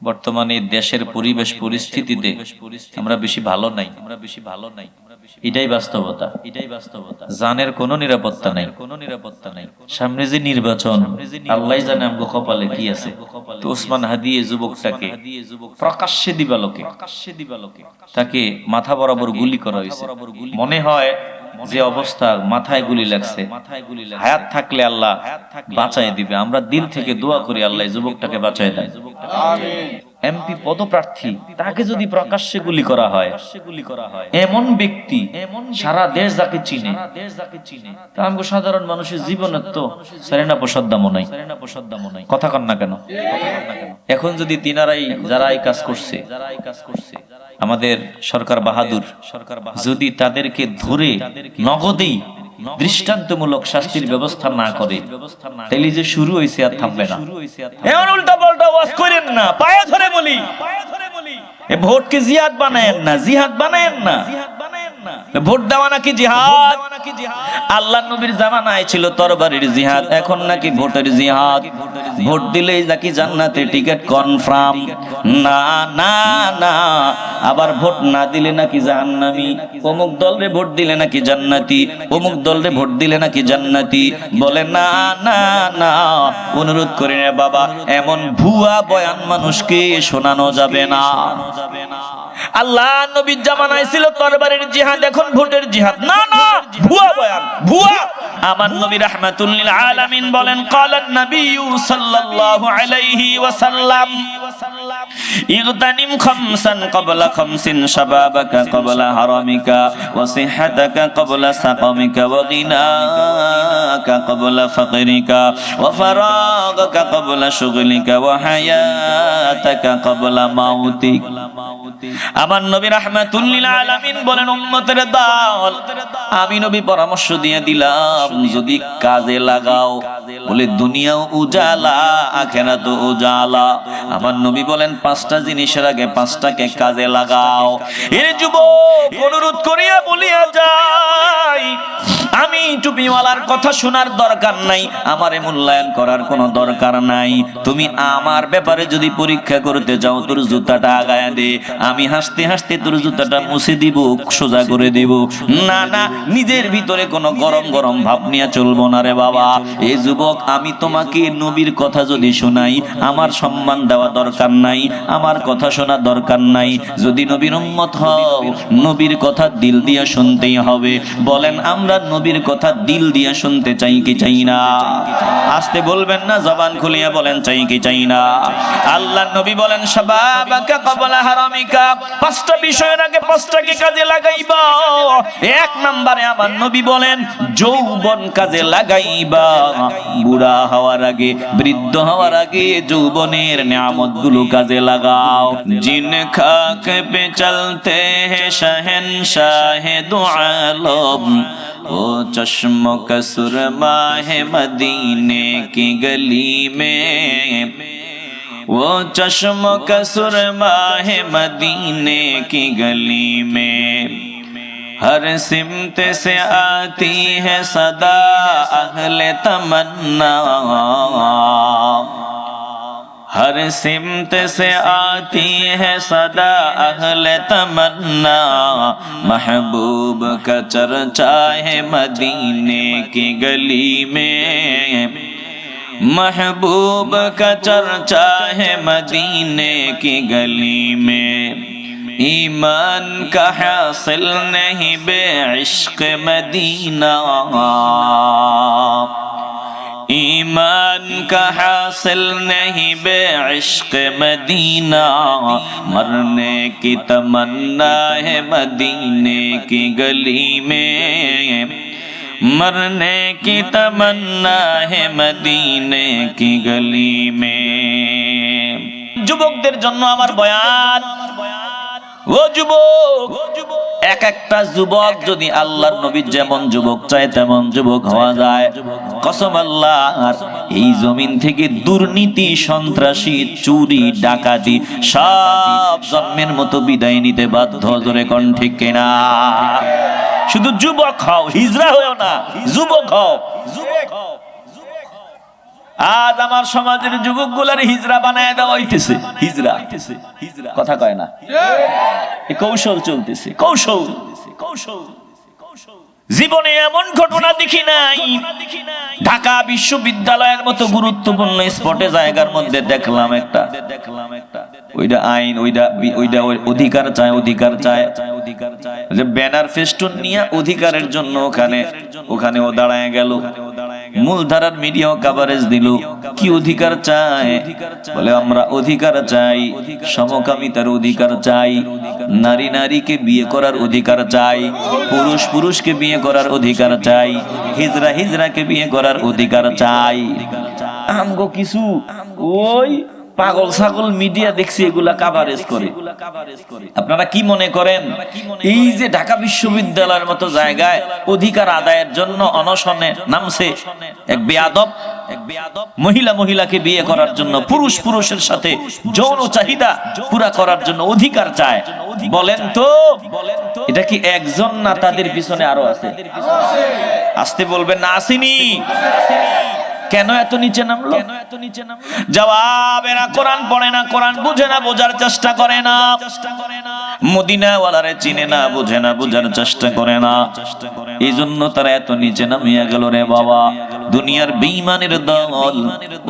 বর্তমানে দেশের পরিবেশ পরিস্থিতিতে আমরা বেশি ভালো নাই, এটাই বাস্তবতা। জানের কোনো নিরাপত্তা নাই। সামনে যে নির্বাচন, আল্লাহ জানে আমগো কপালে কি আছে। তো ওসমান হাদি এই যুবকটাকে প্রকাশ্যে দিবালোকে তাকে মাথা বরাবর গুলি করা হয়েছে। মনে হয় যে অবস্থা, মাথায় গুলি লাগছে, হায়াত থাকলে আল্লাহ বাঁচায় দিবে। আমরা দিল থেকে দোয়া করি আল্লাহ যুবকটাকে বাঁচায় দেয়। এমপি পদপ্রার্থী, তাকে যদি প্রকাশ্যে গুলি করা হয়, এমন ব্যক্তি সারা দেশ যাকে চিনে, তা আমগো সাধারণ মানুষের জীবনের তো সেরেনা প্রসাদ দামও নাই। কথা কন না কেন? এখন যদি তিনারাই যারা এই কাজ করছে, আমাদের সরকার বাহাদুর যদি তাদেরকে ধরে নগদেই দৃষ্টান্তমূলক শাস্তির ব্যবস্থা না করে, তাইলে যে শুরু হয়েছে আর থামবে না। এমন উল্টা পাল্টা ওয়াজ করেন না, পায়ে ধরে বলি, এ ভোটকে জিহাদ বানায়েন না, জিহাদ বানায়েন না। ভোট দেওয়া নাকি জিহাদ? আল্লাহর নবীর জামানায় ছিল তরবারির জিহাদ, এখন নাকি ভোটের জিহাদ। ভোট দিলেই নাকি জান্নাতে টিকিট কনফার্ম। না না না, আবার ভোট না দিলে নাকি জাহান্নামী। অমুক দলরে ভোট দিলে নাকি জান্নাতি, অমুক দলরে ভোট দিলে নাকি জান্নাতি। বলে না না না, অনুরোধ করি না বাবা, এমন ভুয়া বয়ান মানুষকে শোনানো যাবে না। আল্লাহ নবীর জামানায় ছিল তরবারির জিহাদ, এখন ভোটের জিহাদ। না না, ভুয়া বয়ান, ভুয়া। আমার নবী রাহমাতুল লিল আলামিন বলেন, ক্বালান নবী সাল্লাল্লাহু আলাইহি ওয়াসাল্লাম, ইগতানিম খামসান ক্বাবলা খামসিন, শাবাবাকা ক্বাবলা হারামিকা, ওয়া সিহহাতাকা ক্বাবলা সাকামিকা, ওয়া গিনাকা ক্বাবলা ফাকরিকা, ওয়া ফারাগাকা ক্বাবলা শুগলিকা, ওয়া হায়াতাকা ক্বাবলা মাউতিক। আমার নবী রাহমাতুল লিল আলামিন বলেন, উম্মতের দল, আমি নবী পরামর্শ দিয়ে দিলাম, যদি কাজে লাগাও, বলে দুনিয়াও উজালা, আখিরাতও উজালা। আমার নবী বলেন, পাঁচটা জিনিসের আগে পাঁচটাকে কাজে লাগাও। এর যুবক, অনুরোধ করিয়া বলিয়া যাই, আমি টুপিওয়ালার কথা শোনার দরকার নাই, আমারে মূল্যায়ন করার কোনো দরকার নাই। তুমি আমার ব্যাপারে যদি পরীক্ষা করতে যাও, তোর জুতাটা আগায়া দে, আমি হাসতে হাসতে তোর জুতাটা মুছে দিব, সোজা করে দিব। না না, নিজের ভিতরে কোনো গরম গরম ভাব নিয়ে চলবো না রে বাবা। এই যুবক, আমি তোমাকে নবীর কথা যদি শোনাই, আমার সম্মান দেওয়া দরকার নাই, আমার কথা শোনা দরকার নাই। যদি নবীর উম্মত হও, নবীর কথা দিল দিয়া শুনতেই হবে। বলেন, আমরা নবীর কথা দিল দিয়া শুনতে চাই কি চাই না? আসতে বলবেন না, জবান খুলিয়া বলেন, চাই কি চাই না? আল্লাহ নবী বলেন, শাবাবাকা ক্বাবলা হারামিকা, পাঁচটা বিষয়ের আগে পাঁচটাকে কাজে লাগাইবা। এক নম্বরে আমার নবী বলেন, যৌবন কাজে লাগাইবা। বুড়া হওয়ার আগে, বৃদ্ধ হওয়ার আগে যৌবনের নিয়ামতগুলো কাজে লাগাও। জিন খাকে পে চলতে हैं शहंशाह दो आलम, ओ चश्मो का सुरमा है मदीने की गली में, वो चश्मो का सुरमा है मदीने की गली में, हर सिमत से आती है सदा अहले तमन्ना, हर सिमत से आती है सदा अहले तमन्ना, महबूब का चर्चा है मदीने की गली में, महबूब का चर्चा है मदीने की गली में, ईमान का हासिल नहीं बेइश्क मदीना, ईमान का हासिल नहीं बेइश्क मदीना, मरने की तमन्ना है मदीने की गली में, मरने की तमन्ना है मदीने की गली में। যুবকদের জন্য আমার বয়ান। ও যুবক, এক একটা যুবক যদি আল্লাহর নবী যেমন যুবক চায় তেমন যুবক হওয়া যায়, কসম আল্লাহর, এই জমিন থেকে দুর্নীতি, সন্ত্রাসী, চুরি, ডাকাতি সব জন্মের মতো বিদায় নিতে বাধ্য। জোরে কোন ঠিক কিনা? শুধু যুবক হও, হিজড়া হও না, যুবক হও। আজ আমার সমাজের যুবকগুলার হিজরা বানায় দেওয়া হইতেছে। হিজরা কথা কয় না, কৌশল চলতেছে, কৌশল। জীবনে এমন ঘটনা দেখি নাই, ঢাকা বিশ্ববিদ্যালয়ের মতো গুরুত্বপূর্ণ স্পটে জায়গার মধ্যে দেখলাম একটা ওইটা আইন, ওইটা অধিকার চায়, অধিকার চায়, যে ব্যানার ফেস্টুন নিয়ে অধিকারের জন্য ওখানে ও দাঁড়ায় গেল। মূলধারার মিডিয়াও কভারেজ দিল, কি অধিকার চায়? বলে আমরা অধিকার চাই, সমকামিতার অধিকার চাই, নারী নারীকে বিয়ে করার অধিকার চাই, পুরুষ পুরুষকে বিয়ে করার অধিকার চাই, হিজরা হিজরাকে বিয়ে করার অধিকার চাই। আমগো কিছু ওই পাগল ছাগল মিডিয়া দেখছি এগুলা কভারেজ করে। আপনারা কি মনে করেন এই যে ঢাকা বিশ্ববিদ্যালয়ের মতো জায়গায় অধিকার আদায়ের জন্য অনশনে নামছে এক বেয়াদব, মহিলা মহিলাকে বিয়ে করার জন্য, পুরুষ পুরুষের সাথে যৌন চাহিদা পুরা করার জন্য অধিকার চায়, বলেন তো এটা কি একজন না তাদের পিছনে আরো আছে? আসতে বলবেন না আসেনি? কেন এত নিচে নামলো? জবাব, এরা কোরআন পড়ে না, কোরআন বুঝে না, বোঝার চেষ্টা করে না, মদিনাওয়ালারে চিনে না, বুঝে না, বোঝার চেষ্টা করে না, এই জন্য তারা এত নিচে নামিয়া গেল রে বাবা। দুনিয়ার বেঈমানের দল,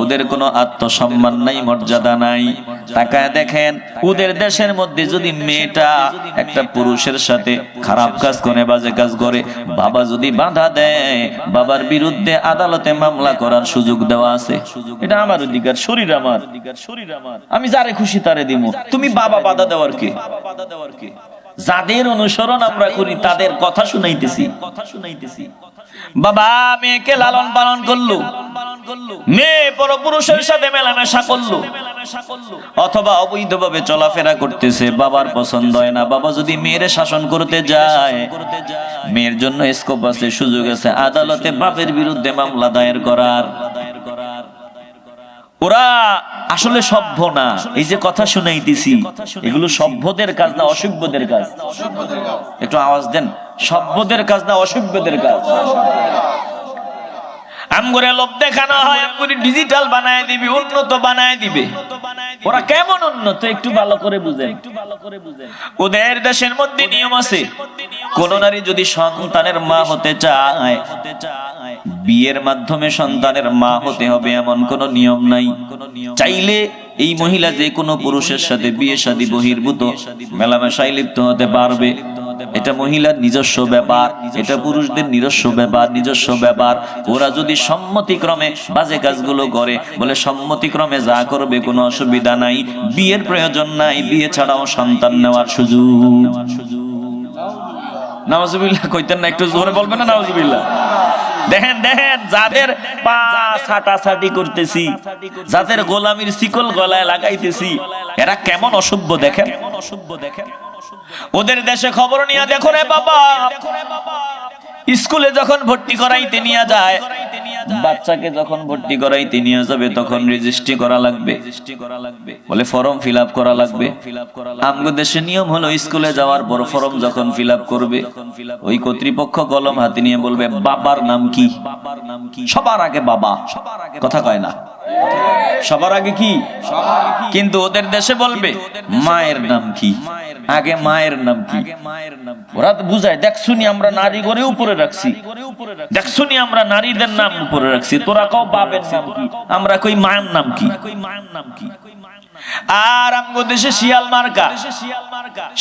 ওদের কোনো আত্মসম্মান নাই, মর্যাদা নাই। তাকায় দেখেন ওদের দেশের মধ্যে যদি মেয়েটা একটা পুরুষের সাথে খারাপ কাজ করে, বাজে কাজ করে, বাবা যদি বাধা দেয়, বাবার বিরুদ্ধে আদালতে মামলা করার সুযোগ দেওয়া আছে। এটা আমার অধিকার, শরীর আমার, আমি যারে খুশি তারে দিব। তুমি বাবা বাধা দেওয়ার কে? যাদের অনুসরণ আমরা করি তাদের কথা শুনাইতেছি। বাবা মেয়েকে লালন পালন করলো, মেয়ে পরপুরুষের সাথে মেলামেশা করলো, অথবা অবৈধভাবে চলাফেরা করতেছে, বাবার পছন্দ হয় না। বাবা যদি মেয়েরে শাসন করতে যায়, মেয়ের জন্য স্কোপ আছে, সুযোগ আছে আদালতে বাপের বিরুদ্ধে মামলা দায়ের করার। ওরা আসলে সভ্য না। এই যে কথা শুনাইতেছি এগুলো সভ্যদের কাজ না অসভ্যদের কাজ? একটু আওয়াজ দেন, সভ্যদের কাজ না অসভ্যদের কাজ? আমগরে লোভ দেখানো হয়, আমগরে ডিজিটাল বানায় দিবি, উন্নত বানায় দিবে। ওরা কেমন উন্নত একটু ভালো করে বুঝেন। ওদের দেশের মধ্যে নিয়ম আছে, কোন নারী যদি সন্তানের মা হতে চায়, বিয়ের মাধ্যমে সন্তানের মা হতে হবে এমন কোন নিয়ম নাই। চাইলে এই মহিলা যে কোনো পুরুষের সাথে বিয়ে শাদী বহির্ভূত মেলামেশায় লিপ্ত হতে পারবে। এটা মহিলার নিজস্ব ব্যাপার, এটা পুরুষদের নিজস্ব ব্যাপার। ওরা যদি সম্মতিক্রমে বাজে কাজগুলো করে, বলে সম্মতিক্রমে যা করবে কোনো অসুবিধা নাই, বিয়ের প্রয়োজন নাই, বিয়ে ছাড়াও সন্তান নেওয়ার সুযোগ। নাউজুবিল্লাহ কইতেন না? একটু জোরে বলবেন না নাউজুবিল্লাহ? দেখেন যাদের পা ছাটাছাটি করতেছি, যাদের গোলামির শিকল গলায় লাগাইতেছি, এরা কেমন অসভ্য দেখেন। ওদের দেশে খবর নিয়ে দেখো রে বাবা, স্কুলে যখন ভর্তি করাইতে নিয়ে যায়, বাচ্চাকে যখন ভর্তি করাইতে নিয়ে যাবে তখন রেজিস্ট্রি করা লাগবে, বলে ফর্ম ফিল আপ করা লাগবে। আমগো দেশে নিয়ম হলো স্কুলে যাওয়ার পর ফর্ম যখন ফিল আপ করবে, ওই কর্তৃপক্ষ কলম হাতে নিয়ে বলবে বাবার নাম কি? সবার আগে বাবা, কথা কয় না? সবার আগে কি? কিন্তু ওদের দেশে বলবে মায়ের নাম কি? আগে মায়ের নাম কি? ওরা তো বুঝায়, দেখছুনি আমরা নারী করে উপরে রাখছি, দেখছুনি আমরা নারীদের নাম উপরে রাখছি, তোরা কও বাপের নাম কি, আমরা কই মায়ের নাম কি? আর আমগো দেশে শিয়াল মার্কা,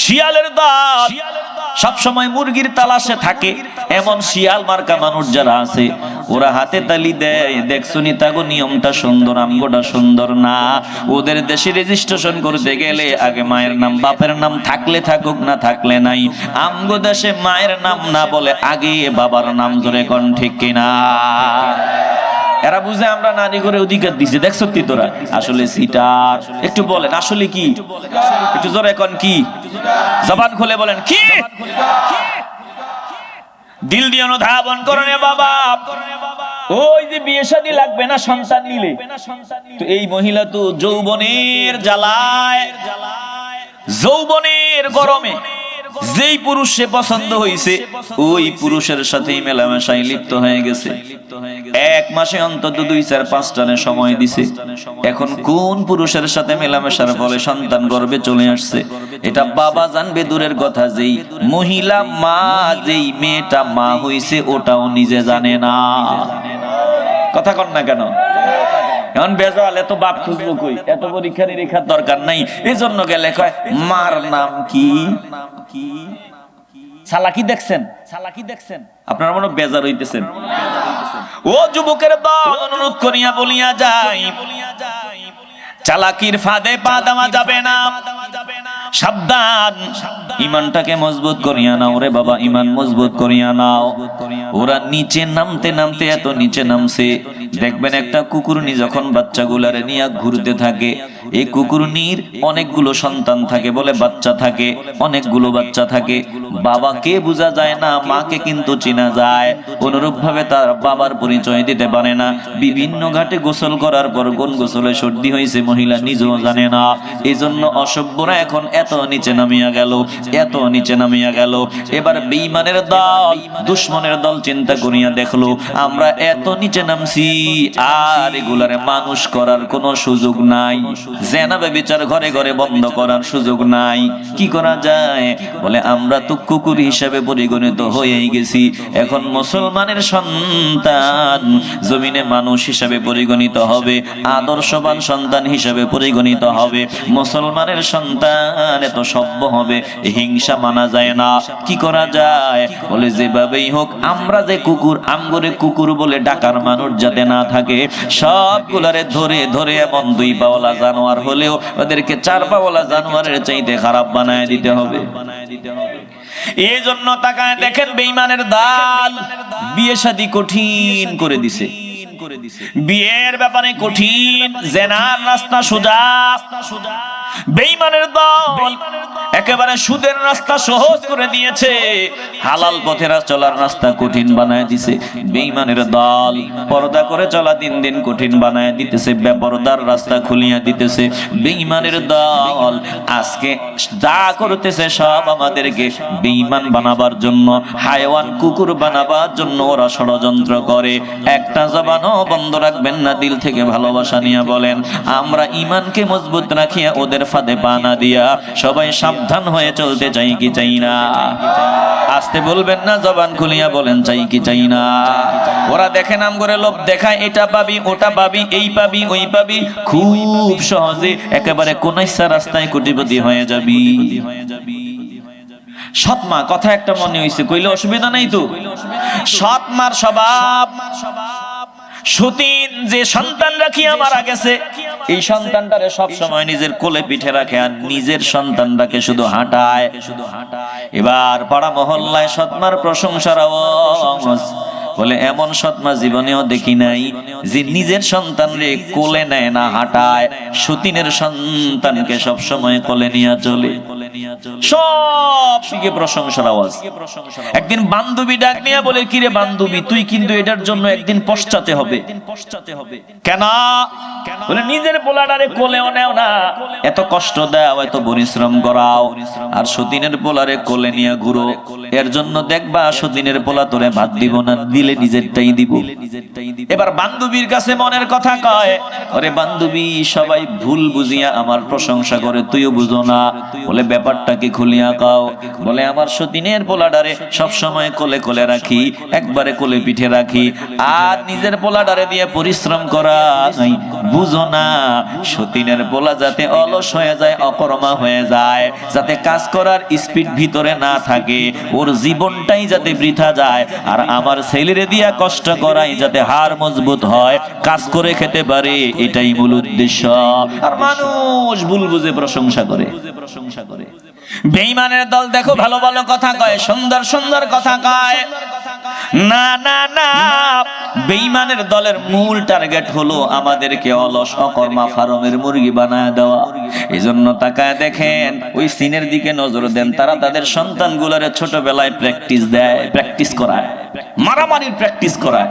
শিয়ালের দল সব সময় মুরগির তালাশে থাকে। এমন শিয়াল মার্কা মানুষ যারা আছে, ওরা হাতে তালি দেয়, দেখছুনি তাগো নিয়মটা সুন্দর, আমগোটা সুন্দর না। ওদের দেশে রেজিস্ট্রেশন করতে গেলে আগে মায়ের নাম, বাপের নাম থাকলে থাকুক না থাকলে নাই। আমগো দেশে মায়ের নাম না বলে আগে বাবার নাম ধরে, কোন ঠিক কিনা? এরা বুঝে আমরা নারী করে অধিকার দিছি, দেখছো কি তোরা? আসলে সিটার। একটু বলেন আসলে কি? একটু জোরে কোন কি? জবান খুলে বলেন কি? দিল দিয়ে অনুধাবন করেন বাবা। ওই যে বিয়ে শাদী লাগবে না সন্তান নিলে, তো এই মহিলা তো যৌবনের জ্বালায়, যৌবনের গরমে যেই পুরুষ সে পছন্দ হয়েছে ওই পুরুষের সাথেই মেলামেশায় লিপ্ত হয়ে গেছে। 1 মাসে অন্তত 2-4-5 টানে সময় দিছে। এখন কোন পুরুষের সাথে মেলামেশার ফলে সন্তান গর্ভে চলে আসছে এটা বাবা জানবে দূরের কথা, যেই মহিলা মা, যেই মেয়েটা মা হইছে ওটাও নিজে জানে না। কথা কন না কেন? এখন বেজাল এত বাপ খুঁজবো কই, এত পরীক্ষা নিরীক্ষার দরকার নাই। এই জন্য গেলে কয় মার নাম কি? সালাকি দেখছেন? সালাকি দেখছেন? আপনারা মনে বেজার হইতেছেন। ও যুবকের দল, অনুরোধ করিয়া বলিয়া যাই, চালাকির ফাঁদে পা দেওয়া যাবে না। সাবধান, ইমানটাকে মজবুত করিয়া নাও রে বাবা, ইমান মজবুত করিয়া নাও। ওরা নিচে নামতে নামতে এত নিচে নামছে, দেখবেন একটা কুকুরনি যখন বাচ্চাগুলারে নিয়ে ঘুরতে থাকে, এই কুকুরনির অনেকগুলো সন্তান থাকে, বলে বাচ্চা থাকে, অনেকগুলো বাচ্চা থাকে। বাবাকে বোঝা যায় না, মাকে কিন্তু চেনা যায়। অনুরূপ ভাবে তার বাবার পরিচয় দিতে পারে না। বিভিন্ন ঘাটে গোসল করার পর কোন গোসলে সর্দি হয়েছে মহিলা নিজেও জানে না। এই জন্য অসভ্যরা এখন এত নিচে নামিয়া গেল, এত নিচে নামিয়া গেল। এবার বেঈমানের দল, দুশ্মনের দল চিন্তা করিয়া দেখলো আমরা এত নিচে নামছি, আর এগুলারে মানুষ করার কোনো সুযোগ নাই, জেনা ব্যভিচার ঘরে ঘরে বন্ধ করার সুযোগ নাই। কি করা যায়? বলে আমরা তো কুকুর হিসাবে পরিগণিত হয়েই গেছি, এখন মুসলমানের সন্তান জমিনে মানুষ হিসাবে পরিগণিত হবে, আদর্শবান সন্তান হিসাবে পরিগণিত হবে। মুসলমানের সন্তান এত সভ্য হবে, হিংসা মানা যায় না। কি করা যায়? বলে যেভাবেই হোক আমরা যে কুকুর, আমগরে কুকুর বলে ডাকার মানুষ যাতে না থাকে, সবগুলারে ধরে ধরে এমন 2 পাওয়ালা জানোয়ার হলেও ওদেরকে 4 পাওয়ালা জানোয়ারের চাইতে খারাপ বানায় দিতে হবে। এই জন্য তাকায় দেখেন বেঈমানের দল বিয়ে শাদী কঠিন করে দিছে, বিয়ের ব্যাপারে কঠিন, জেনার রাস্তা সোজা। বেঈমানের দল একেবারে সুদের রাস্তা সহজ করে দিয়েছে, হালাল পথে চলার রাস্তা কঠিন বানায় দিছে। বেঈমানের দল পর্দা করে চলা দিন দিন কঠিন বানায় দিতেছে, বেপরদার রাস্তা খুলিয়া দিতেছে। বেঈমানের দল আজকে যা করতেছে সব আমাদেরকে বেঈমান বানাবার জন্য, হায়ওয়ান কুকুর বানাবার জন্য ওরা ষড়যন্ত্র করে। একটা জবানও বন্ধ রাখবেন না, দিল থেকে ভালোবাসা নিয়ে বলেন আমরা ইমানকে মজবুত রাখিয়া ওদের ফাঁদে পা না দিয়া সবাই সাবধান হয়ে চলতে চাই কি চাই না? আসতে বলবেন না, জবান খুলিয়া বলেন চাই কি চাই না? ওরা দেখে নাম করে লোভ দেখায়, এটা পাবি ওটা পাবি, এই পাবি ওই পাবি, খুব সহজে একেবারে কোনাইসা রাস্তায় কোটিপতি হয়ে যাবি। সৎমা কথা একটা মনে হইছে, কইলে অসুবিধা নাই তো। সৎমার স্বভাব, সতীন যে সন্তান রাখিয়া মারা গেছে, এই সন্তানটারে সব সময় নিজের কোলে পিঠে রাখে আর নিজের সন্তানটাকে শুধু হাঁটায়। এবার পাড়া মহল্লায় সৎমার প্রশংসার আওয়াজ। বলে এমন সৎমা জীবনেও দেখি নাই যে নিজের সন্তানরে কোলে নেয় না, হাঁটায়। সতীনের সন্তানকে সব সময় কোলে নিয়ে চলে। সব দিকে প্রশংসার আওয়াজ। একদিন বান্ধবী ডাক নিয়ে বলে, কিরে বান্ধবী, তুই কিন্তু এটার জন্য একদিন পশ্চাতে হবে। কেন? বলে নিজের পোলাটারে কোলেও নেও না, এত কষ্ট দাও, এত পরিশ্রম করাও, আর সতীনের পোলারে কোলে নিয়ে ঘুরো। এর জন্য দেখবা সতীনের পোলা তোরে ভাত দিব না, দিলে নিজেরটাই দিব। এবার বান্ধবীর কাছে মনের কথা কয়, আরে বান্ধবী সবাই ভুল বুঝিয়া আমার প্রশংসা করে, তুইও বুঝো না। বলে ব্যাপারটাকে খুলিয়া কাও। বলে আমার সতীনের পোলাডারে সব সময় কোলে কোলে রাখি, একবারে কোলে পিঠে রাখি, আর নিজের পোলাডারে দিয়ে পরিশ্রম করা বুঝো না। সতীনের পোলা যাতে অলস হয়ে যায়, অকর্মা হয়ে যায়, যাতে কাজ করার স্পিড ভিতরে না থাকে, ওর জীবনটাই যাতে বৃথা যায়, আর আমার ছেলেরে দিয়া কষ্ট করাই যাতে হাড় মজবুত হয়, কাজ করে খেতে পারে, এটাই মূল উদ্দেশ্য। আর মানুষ ভুল বুঝে প্রশংসা করে। বেঈমানের দল দেখো ভালো ভালো কথা কয়, সুন্দর সুন্দর কথা কয়। না না না, বেঈমানের দলের মূল টার্গেট হলো আমাদেরকে অলস অকর্মা ফার্মের মুরগি বানায় দেওয়া। এজন্য তাকায় দেখেন, ওই সিনের দিকে নজর দেন, তারা তাদের সন্তানগুলোরে ছোটবেলায় প্র্যাকটিস করায়, মারামারির প্র্যাকটিস করায়,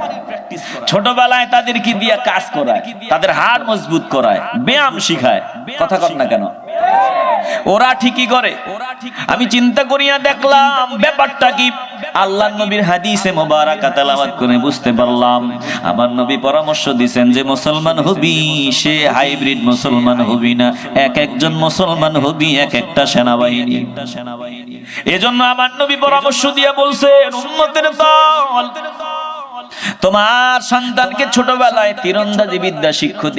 ছোটবেলায় তাদেরকে দিয়ে কাজ করায়, তাদের হাড় মজবুত করায়, ব্যায়াম শিখায়। কথা কর না কেন? ওরা ঠিকই করে। আমি চিন্তা করিয়া দেখলাম ব্যাপারটা কি। আল্লাহর নবীর হাদিসে মোবারকা তেলাওয়াত করে বুঝতে পারলাম আমার নবী পরামর্শ দিবেন যে মুসলমান হবি সে হাইব্রিড মুসলমান হবি না, এক একজন মুসলমান হবি এক একটা সেনাবাহিনী। এজন্য আমার নবী পরামর্শ দিয়ে বলছেন উম্মতের দল তোমার সন্তানকে ছোটবেলায় তীরন্দাজি বিদ্যা শিক্ষা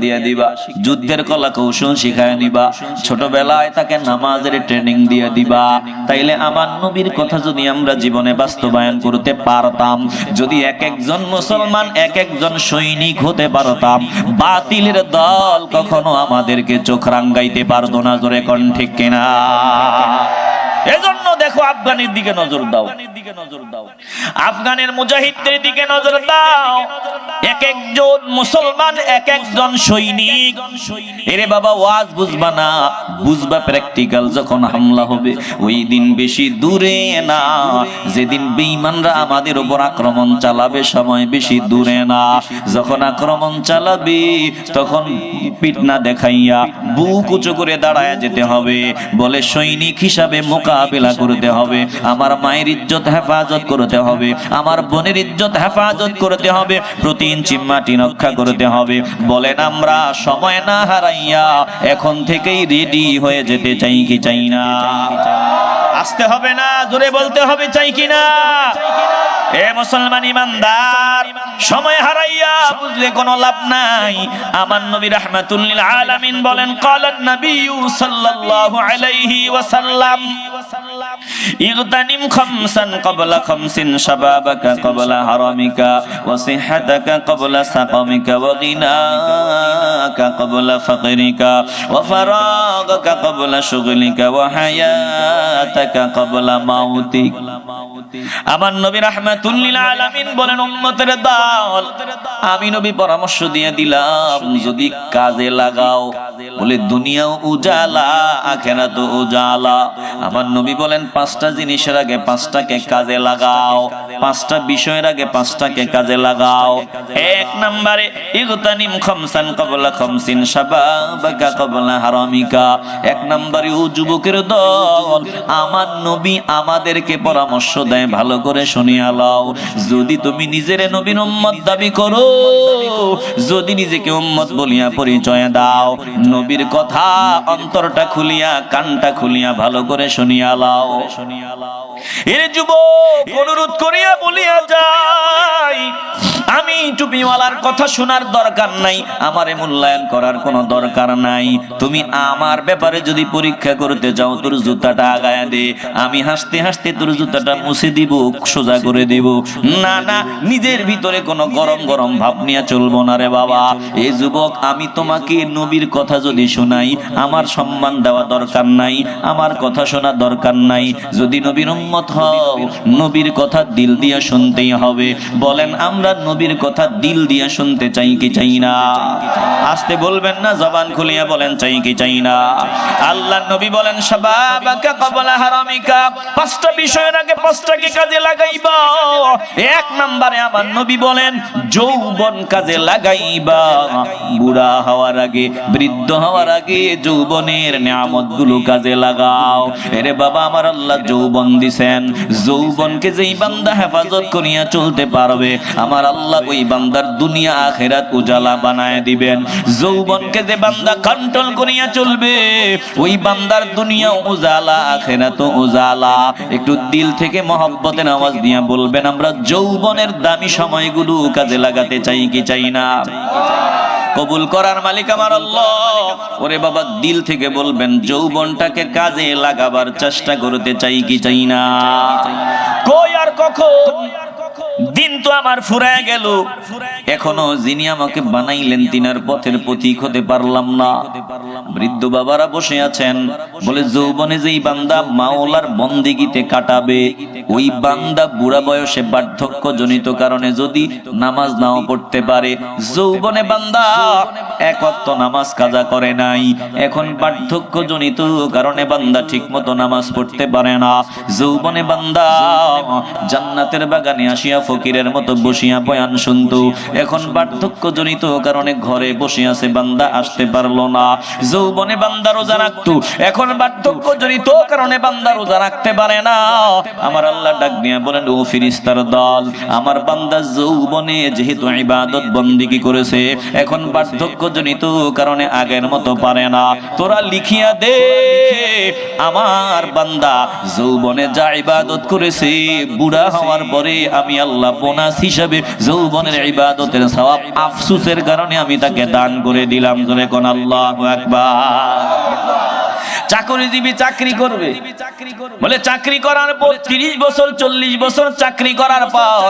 দিয়া দিবা, যুদ্ধের কলা কৌশল শিখায় নিবা, ছোটবেলায় তাকে নামাজের ট্রেনিং দিয়ে দিবা। তাইলে আমার নবীর কথা যদি আমরা জীবনে বাস্তবায়ন করতে পারতাম, যদি এক একজন মুসলমান এক একজন সৈনিক হতে পারতাম, বাতিলের দল কখনো আমাদেরকে চোখ রাঙ্গাইতে পারতো না। জোরে কোন ঠিক কিনা? এজন্য দেখো আফগানের দিকে নজর দাও, আফগানের মুজাহিদদের দিকে নজর দাও, এক একজন মুসলমান এক একজন সৈনিক। এরে বাবা ওয়াজ বুঝবা না, বুঝবা প্র্যাকটিক্যাল। যখন হামলা হবে ওই দিন বেশি দূরে না, যেদিন বেঈমানরা আমাদের উপর আক্রমণ চালাবে সময় বেশি দূরে না। যখন আক্রমণ চালাবে তখন পিঠ না দেখাইয়া বুক উঁচু করে দাঁড়ায় যেতে হবে, বলে সৈনিক হিসাবে মোকাবিলা করতে হবে। আমার মায়ের ইজ্জত হেফাজত করতে হবে, আমার বোনের ইজ্জত হেফাজত করতে হবে, প্রতি ইঞ্চি মাটি রক্ষা করতে হবে। বলেন আমরা সময় না হারাইয়া এখন থেকেই রেডি হয়ে যেতে চাই কি চাই না? আসতে হবে না, জোরে বলতে হবে চাই কি না? এ মুসলমান ইমানদার, সময় হারাইয়া বুঝলে কোনো লাভ নাই। আমার নবী রাহমাতুল লিল আলামিন বলেন ক্বালান নবী সাল্লাল্লাহু আলাইহি ওয়াসাল্লাম ইগতানিম খামসান ক্বাবলা খামসিন শাবাবাকা ক্বাবলা হারামিকা ওয়া সিহহাতাকা ক্বাবলা সাকামিকা ওয়া গিনাকা ক্বাবলা ফাকরিকা ওয়া ফারাগাকা ক্বাবলা শুগলিকা ওয়া হায়াতাকা ক্বাবলা মাউতিক। আমার নবী রাহমাতুল লিল আলামিন বলেন উম্মতের দল আমি নবী পরামর্শ দিয়ে দিলাম যদি কাজে লাগাও, বলে দুনিয়াও উজালা আখিরাতও উজালা। আমার নবী বলেন পাঁচটা জিনিসের আগে পাঁচটাকে কাজে লাগাও, পাঁচটা বিষয়ের আগে পাঁচটাকে কাজে লাগাও। এক নম্বরে ইগতানিম খামসান ক্বাবলা খামসিন শাবাবাকা ক্বাবলা হারামিকা। এক নম্বরে ও যুবকের দল আমার নবী আমাদেরকে পরামর্শ দেয়, ভালো করে শুনিয়া লও। যদি তুমি নিজের নবীর উম্মত দাবি করো, যদি নিজেকে উম্মত বলিয়া পরিচয় দাও, নবীর কথা অন্তরটা খুলিয়া কানটা খুলিয়া ভালো করে শুনিয়া লও। এর যুবক অনুরোধ করিয়া বলিয়া যাই আমি টুপিওয়ালার কথা শোনার দরকার নাই, আমারে মূল্যায়ন করার কোনো দরকার নাই। তুমি আমার ব্যাপারে যদি পরীক্ষা করতে যাও তোর জুতাটা আগায়া দে, আমি হাসতে হাসতে তোর জুতাটা মুছে দিব, সোজা করে দিব। না না, নিজের ভিতরে কোনো গরম গরম ভাব নিয়ে চলবো না রে বাবা। এই যুবক আমি তোমাকে নবীর কথা যদি শোনাই আমার সম্মান দেওয়া দরকার নাই, আমার কথা শোনা দরকার নাই। যদি নবীর উম্মত হও নবীর কথা দিল দিয়া শুনতেই হবে। বলেন আমরা নবীর কথা দিল দিয়া শুনতে চাই কি চাই না? আসতে বলবেন না, জবান খুলিয়া বলেন চাই কি চাই না? আল্লাহর নবী বলেন শাবাবাকা ক্বাবলা হারামিকা, পাঁচটা বিষয়ের আগে পাঁচটাকে কাজে লাগাইবা। এক নম্বরে আমার নবী বলেন যৌবন কাজে লাগাইবা। বুড়া হওয়ার আগে বৃদ্ধ হওয়ার আগে যৌবনের নিয়ামতগুলো কাজে লাগাও। এরে বাবা আমার আল্লাহ যৌবন দিবেন, যৌবনকে যেই বান্দা হেফাজত করিয়া চলতে পারবে আমার আল্লাহ ওই বান্দার দুনিয়া আখিরাত উজালা বানায় দিবেন। যৌবনকে যে বান্দা কন্ট্রোল করিয়া চলবে ওই বান্দার দুনিয়া উজালা আখিরাত উজালা। একটু দিল থেকে মহব্বতের আওয়াজ দিয়া বলবেন আমরা যৌবনের দামি সময়গুলো কাজে লাগাতে চাই কি চাই না? কবুল করার মালিক আমার আল্লাহ। ওরে বাবা দিল থেকে বলবেন যৌবনটাকে কাজে লাগাবার চেষ্টা করতে চাই কি চাই না? কই আর কখন দিন তো আমার ফুরায় গেল, এখনো যিনি আমাকে বানাইলেন তিনার পথের পথিক হতে পারলাম না। বৃদ্ধ বাবারা বসে আছেন, বলে যৌবনে যেই বান্দা মাওলার বন্দেগীতে কাটাবে ওই বান্দা বুড়া বয়সে বার্ধক্য জনিত কারণে যদি নামাজ নাও পড়তে পারে, যৌবনে বান্দা এক ওয়াক্ত নামাজ কাজা করে নাই, এখন বার্ধক্য জনিত কারণে বান্দা ঠিক মতো নামাজ পড়তে পারে না, যৌবনে বান্দা জান্নাতের বাগানে আসিয়া ফকিরের মতো বসিয়া বয়ান শুনতো। এখন বার্ধক্যজনিত কারণে ঘরে বসে আছে, বান্দা আসতে পারলো না। যৌবনে বান্দা রোজা রাখতো, এখন বার্ধক্যজনিত কারণে বান্দা রোজা রাখতে পারে না। আমার আল্লাহ ডাক দিয়া বলেন, ও ফেরেশতার দল, আমার বান্দা যৌবনে যেহেতু ইবাদত বন্দেগী করেছে, এখন বার্ধক্যজনিত কারণে আগের মতো পারে না, তোরা লিখিয়া দে আমার বান্দা যৌবনে যা ইবাদত করেছে, বুড়া হওয়ার পরে আমি আল্লাহ বোনাস হিসাবে যৌবনের ইবাদতের সওয়াব আফসোসের কারণে আমি তাকে দান করে দিলাম। জোরে কোন আল্লাহু আকবার। চাকরিজীবী চাকরি করবে, বলে চাকরি করার পর 30 বছর 40 বছর চাকরি করার পর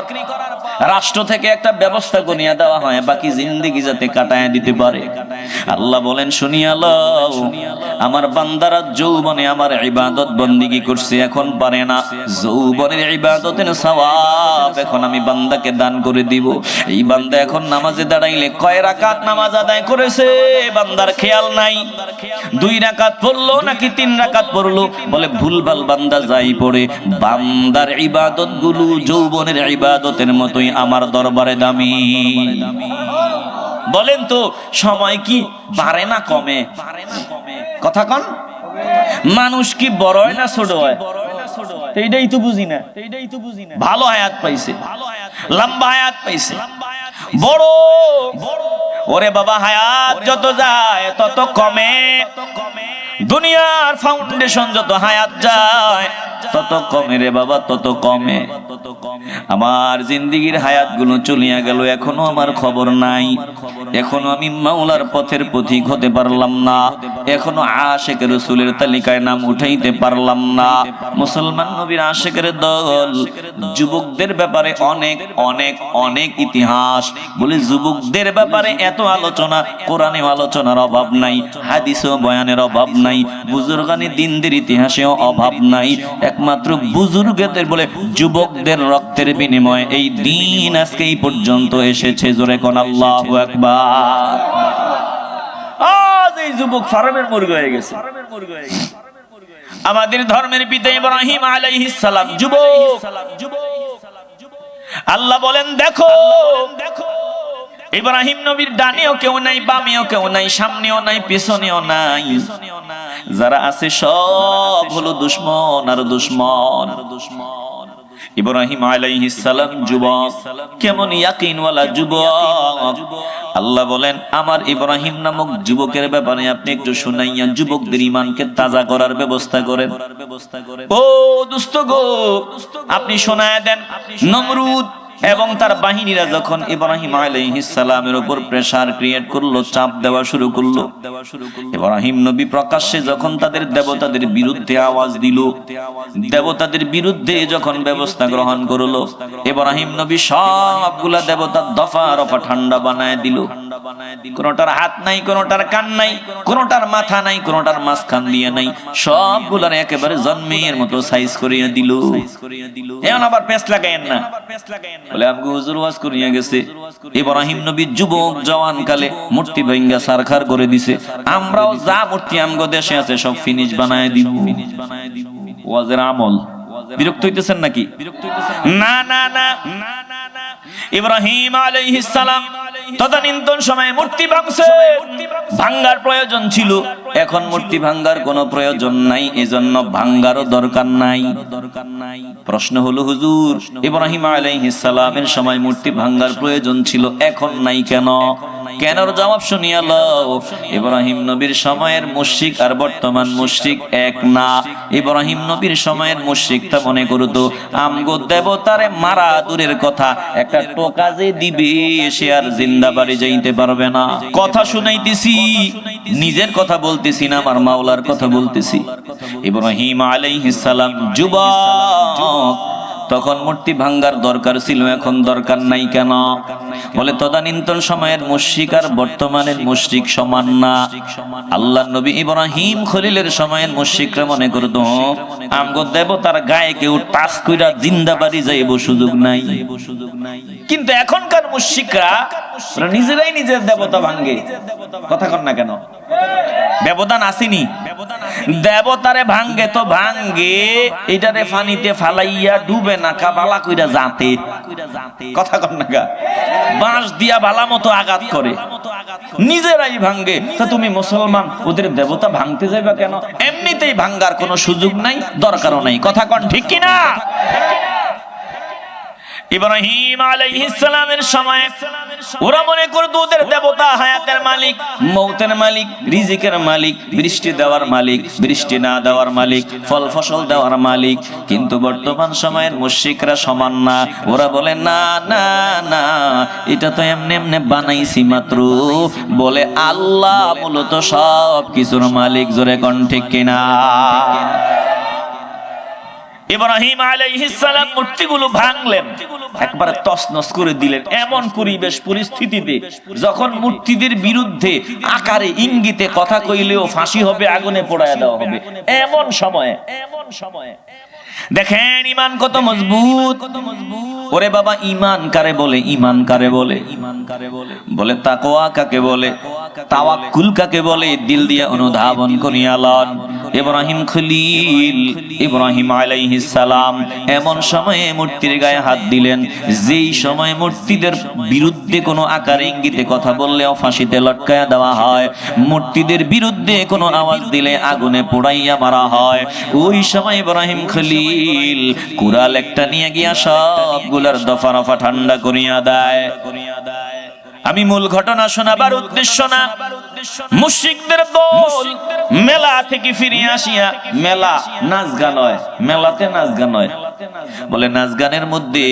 রাষ্ট্র থেকে একটা ব্যবস্থা করিয়া দেওয়া হয় বাকি জিন্দেগি যাতে কাটায় দিতে পারে। আল্লাহ বলেন, শুনিয়া লও, আমার বান্দারা যৌবনে আমার ইবাদত বন্দেগী করছে, এখন পারে না, যৌবনের ইবাদতের সওয়াব এখন আমি বান্দাকে দান করে দিব। এই বান্দা এখন নামাজে দাঁড়াইলে কয় রাকাত নামাজ আদায় করেছে বান্দার খেয়াল নাই, 2 রাকাত পড়লো নাকি 3 রাকাত পড়লো, বলে ভুলভাল বান্দা যাই পড়ে। বান্দার ইবাদত গুলো যৌবনের ইবাদতের মতোই আমার দরবারে দামি। বলেন তো সময় কি বাড়ে না কমে? কথা কন, মানুষ কি বড় হয় না ছোট হয়? এইটাই তো বুঝি না। ভালো হায়াত পাইছে, লম্বা হায়াত পাইছে, বড় ওরে বাবা হায়াত যত যায় তত কমে। দুনিয়ার ফাউন্ডেশন যত হায়াত যায় তত কমে রে বাবা, তত কমে। আমার জিন্দেগির হায়াত গুলো চলিয়া গেল, এখনো আমার খবর নাই, এখনো আমি মাওলার পথের পথিক হতে পারলাম না, এখনো আশিক রাসূলের তালিকায় নাম উঠাইতে পারলাম না। মুসলমান নবীর আশিকের দল যুবকদের ব্যাপারে অনেক অনেক অনেক ইতিহাস, বলে যুবকদের ব্যাপারে এত আলোচনা, কোরআনে আলোচনার অভাব নাই, হাদিসেও বয়ানের অভাব নাই, বুজুর্গানি দিনদের ইতিহাসেও অভাব নাই। একমাত্র বুজুর্গদের বলে যুবকদের রক্তের বিনিময়ে এই দিন আজকে এই পর্যন্ত এসেছে। জোরে কোন আল্লাহু আকবার। আজ এই যুবক ফার্মের মুরগি হয়ে গেছে। আমাদের ধর্মের পিতা ইব্রাহিম আলাইহিস সালাম যুবক। আল্লাহ বলেন, দেখো ইব্রাহিম নবীর ডানেও কেউ নাই, বামেও কেউ নাই, সামনেও নাই, পেছনেও নাই, যারা আছে সব হলো দুশমন আর দুশমন। ইব্রাহিম আলাইহিস সালাম যুবক, কেমন ইয়াকিনওয়ালা যুবক। আল্লাহ বলেন, আমার ইব্রাহিম নামক যুবকের ব্যাপারে আপনি একটু শুনাইয়া যুবকদের ঈমানকে তাজা করার ব্যবস্থা করেন। ও দুষ্ট গো, আপনি শোনায় দেন, নমরুদ এবং তার বাহিনীরা যখন ইব্রাহিম আলাইহিস সালামের উপর প্রেসার ক্রিয়েট করলো, চাপ দেওয়া শুরু করলো, ইব্রাহিম নবী প্রকাশ্যে যখন তাদের দেবতাদের বিরুদ্ধে আওয়াজ দিল, দেবতাদের বিরুদ্ধে যখন ব্যবস্থা গ্রহণ করলো, ইব্রাহিম নবী সবগুলা দেবতা দফা রফা ঠান্ডা বানায় দিল। কোনটার হাত নাই, কোনটার কান নাই, কোনটার মাথা নাই, কোনটার মাঝখান দিয়ে নাই, সবগুলার একেবারে জন্মের মতো সাইজ করিয়া দিল। এখন আবার পেঁচ লাগাইয়েন না, বলে আমগো হুজুর ওয়াজ করিয়া গেছে ইব্রাহিম নবী যুবক জওয়ান কালে মূর্তি ভাঙ্গা সারখার করে দিছে, আমরাও যা মূর্তি আমগো দেশে আছে সব ফিনিশ বানায় দিব। ওয়াজের আমল। বিরক্ত হইতেছেন নাকি? না না না, ইব্রাহিম আলাইহিস সালাম তদানীন্তন সময়ে মূর্তি ভাঙছে, ভাঙ্গার প্রয়োজন ছিল, এখন মূর্তি ভাঙ্গার কোনো প্রয়োজন নাই, এজন্য ভাঙ্গারও দরকার নাই। প্রশ্ন হলো, হুজুর ইব্রাহিম আলাইহিস সালামের সময় মূর্তি ভাঙ্গার প্রয়োজন ছিল, এখন নাই কেন? কেনর জবাব শুনিয়া লও। ইব্রাহিম নবীর সময়ের মুশরিক আর বর্তমান মুশরিক এক না। ইব্রাহিম নবীর সময়ের মুশরিকটা মনে করতো আমগো দেবতারে মারা দূরের কথা, একটা টোকা যে দিবে সে আর জিন্দা বাড়ি যাইতে পারবে না। কথা শুনাইতেছি, নিজের কথা বলতেছি না, আমার মাওলার কথা বলতেছি। ইব্রাহিম আলাইহিস সালাম যুবক, তখন মূর্তি ভাঙ্গার দরকার ছিল, এখন দরকার নাই কেন? বলে তদানীন্তন সময়ের মুশরিক আর বর্তমানের মুশরিক সমান না। আল্লাহর নবী ইব্রাহিম খলিলের সময়ের মুশরিকরা মনে করতো আমগো দেবতার গায়ে কেউ টাচ কইরা জিন্দা বাড়ি যাইব সুযোগ নাই। কিন্তু এখনকার মুশরিকরা নিজেরাই নিজের দেবতা ভাঙ্গে। কথা কন না কেন? ব্যবধান আসেনি? দেবতারে ভাঙ্গে তো ভাঙ্গে, এটারে পানিতে ফালাইয়া ডুবে না কা বালা কইরা জাতে, কথা কন না গা, বাঁশ দিয়া বালা মতো আঘাত করে, নিজেরাই ভাঙ্গে। তা তুমি মুসলমান ওদের দেবতা ভাঙতে যাইবা কেন? এমনিতেই ভাঙ্গার কোনো সুযোগ নাই, দরকারও নাই, কথা কন ঠিক কিনা? ইব্রাহিম আলাইহিস সালামের সময় ওরা মনে করত ওদের দেবতা হায়াতের মালিক, মৌতের মালিক, রিজিকের মালিক, বৃষ্টি দেওয়ার মালিক, বৃষ্টি না দেওয়ার মালিক, ফল ফসল দেওয়ার মালিক। কিন্তু বর্তমান সময়ের মুশরিকরা সমান না, ওরা বলে না না না, এটা তো এমনি এমনি বানাইছি মাত্র, বলে আল্লাহ মূলত সব কিছুর মালিক। জোরে কোন ঠিক কিনা? ইব্রাহিম আলাইহিস সালাম মূর্তিগুলো ভাঙলেন, একবারে তছনছ করে দিলেন। এমন পরিবেশ পরিস্থিতিতে যখন মূর্তিদের বিরুদ্ধে আকারে ইঙ্গিতে কথা কইলেও ফাঁসি হবে, আগুনে পোড়ায় দেওয়া হবে, এমন সময় দেখেন ইমান কত মজবুত। ওরে বাবা, ইমান কারে বলে? ইমান কারে বলে? বলে তাকওয়া কাকে বলে? তাওয়াক্কুল কাকে বলে? দিল দিয়ে অনুধাবন করিয়া লন। ইব্রাহিম খলিল ইব্রাহিম আলাইহিস সালাম এমন সময়ে মূর্তির গায়ে হাত দিলেন, যেই সময় মূর্তিদের বিরুদ্ধে কোনো আকার ইঙ্গিতে কথা বললেও ফাঁসিতে লটকায়া দেওয়া হয়, মূর্তিদের বিরুদ্ধে কোনো আওয়াজ দিলে আগুনে পোড়াইয়া মারা হয়। ওই সময় ইব্রাহিম খলিল কুড়াল একটা নিয়ে গিয়া সবগুলার দফা রফা ঠান্ডা করিয়া দেয়। আমি মূল ঘটনা শোনাবার উদ্দেশ্য না, মুশরিকদের দল মেলা থেকে ফিরে আসিয়া, মেলা নাচ গান হয়, মেলাতে নাচ গান হয়, বলে নাচ গানের মধ্যে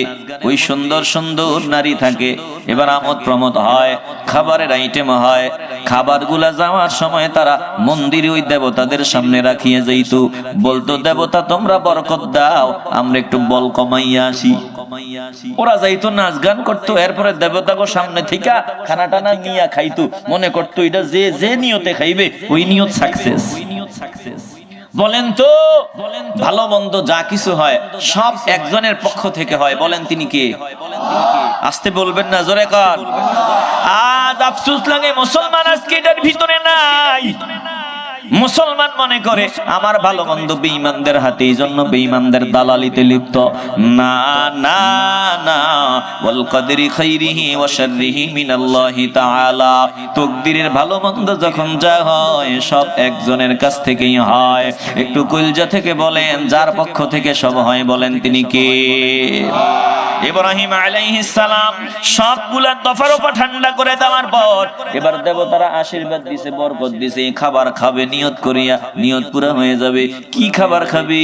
ওই সুন্দর সুন্দর নারী থাকে, এবার আমোদ প্রমোদ হয়, খাবারের আইটেম হয়। খাবারগুলা যাওয়ার সময় তারা মন্দিরে ওই দেবতাদের সামনে রাখিয়ে যাইত, বলতো দেবতা তোমরা বরকত দাও, আমরা একটু বল কমাইয়া আসি। ওরা যাইতো নাচ গান করতো, এরপরে দেবতাকে সামনে থেকে খানা টানা নিয়ে খাইতো, মনে করতো এটা যে যে নিয়তে খাইবে ওই নিয়ত সাকসেস। বলেন তো, ভালো মন্দ যা কিছু হয় সব একজনের পক্ষ থেকে হয়, বলেন তিনি কে? আসতে বলবেন না, জোরে কর। আজ আফসোস লাগে মুসলমান আজকে এটার ভিতরে নাই। মুসলমান মনে করে আমার ভালো মন্দ বেঈমানদের হাতে, এই জন্য বেঈমানদের দালালিতে লিপ্ত। না না না, ওয়াল কদরি খাইরিহি ওয়া শাররিহি মিনাল্লাহি তাআলা। তাকদীরের ভালো মন্দ যখন যা হয় সব একজনের কাছ থেকেই হয়। একটু কলজা থেকে বলেন, যার পক্ষ থেকে সব হয় বলেন তিনি কে? ইব্রাহিম আলাইহিস সালাম সবগুলা দফারফা ঠান্ডা করে দেওয়ার পর এবার দেবতারা আশীর্বাদ দিছে, বরকত দিছে, খাবার খাবে নিয়ত করিয়া, নিয়ত পুরা হয়ে যাবে। কি খাবার খাবে?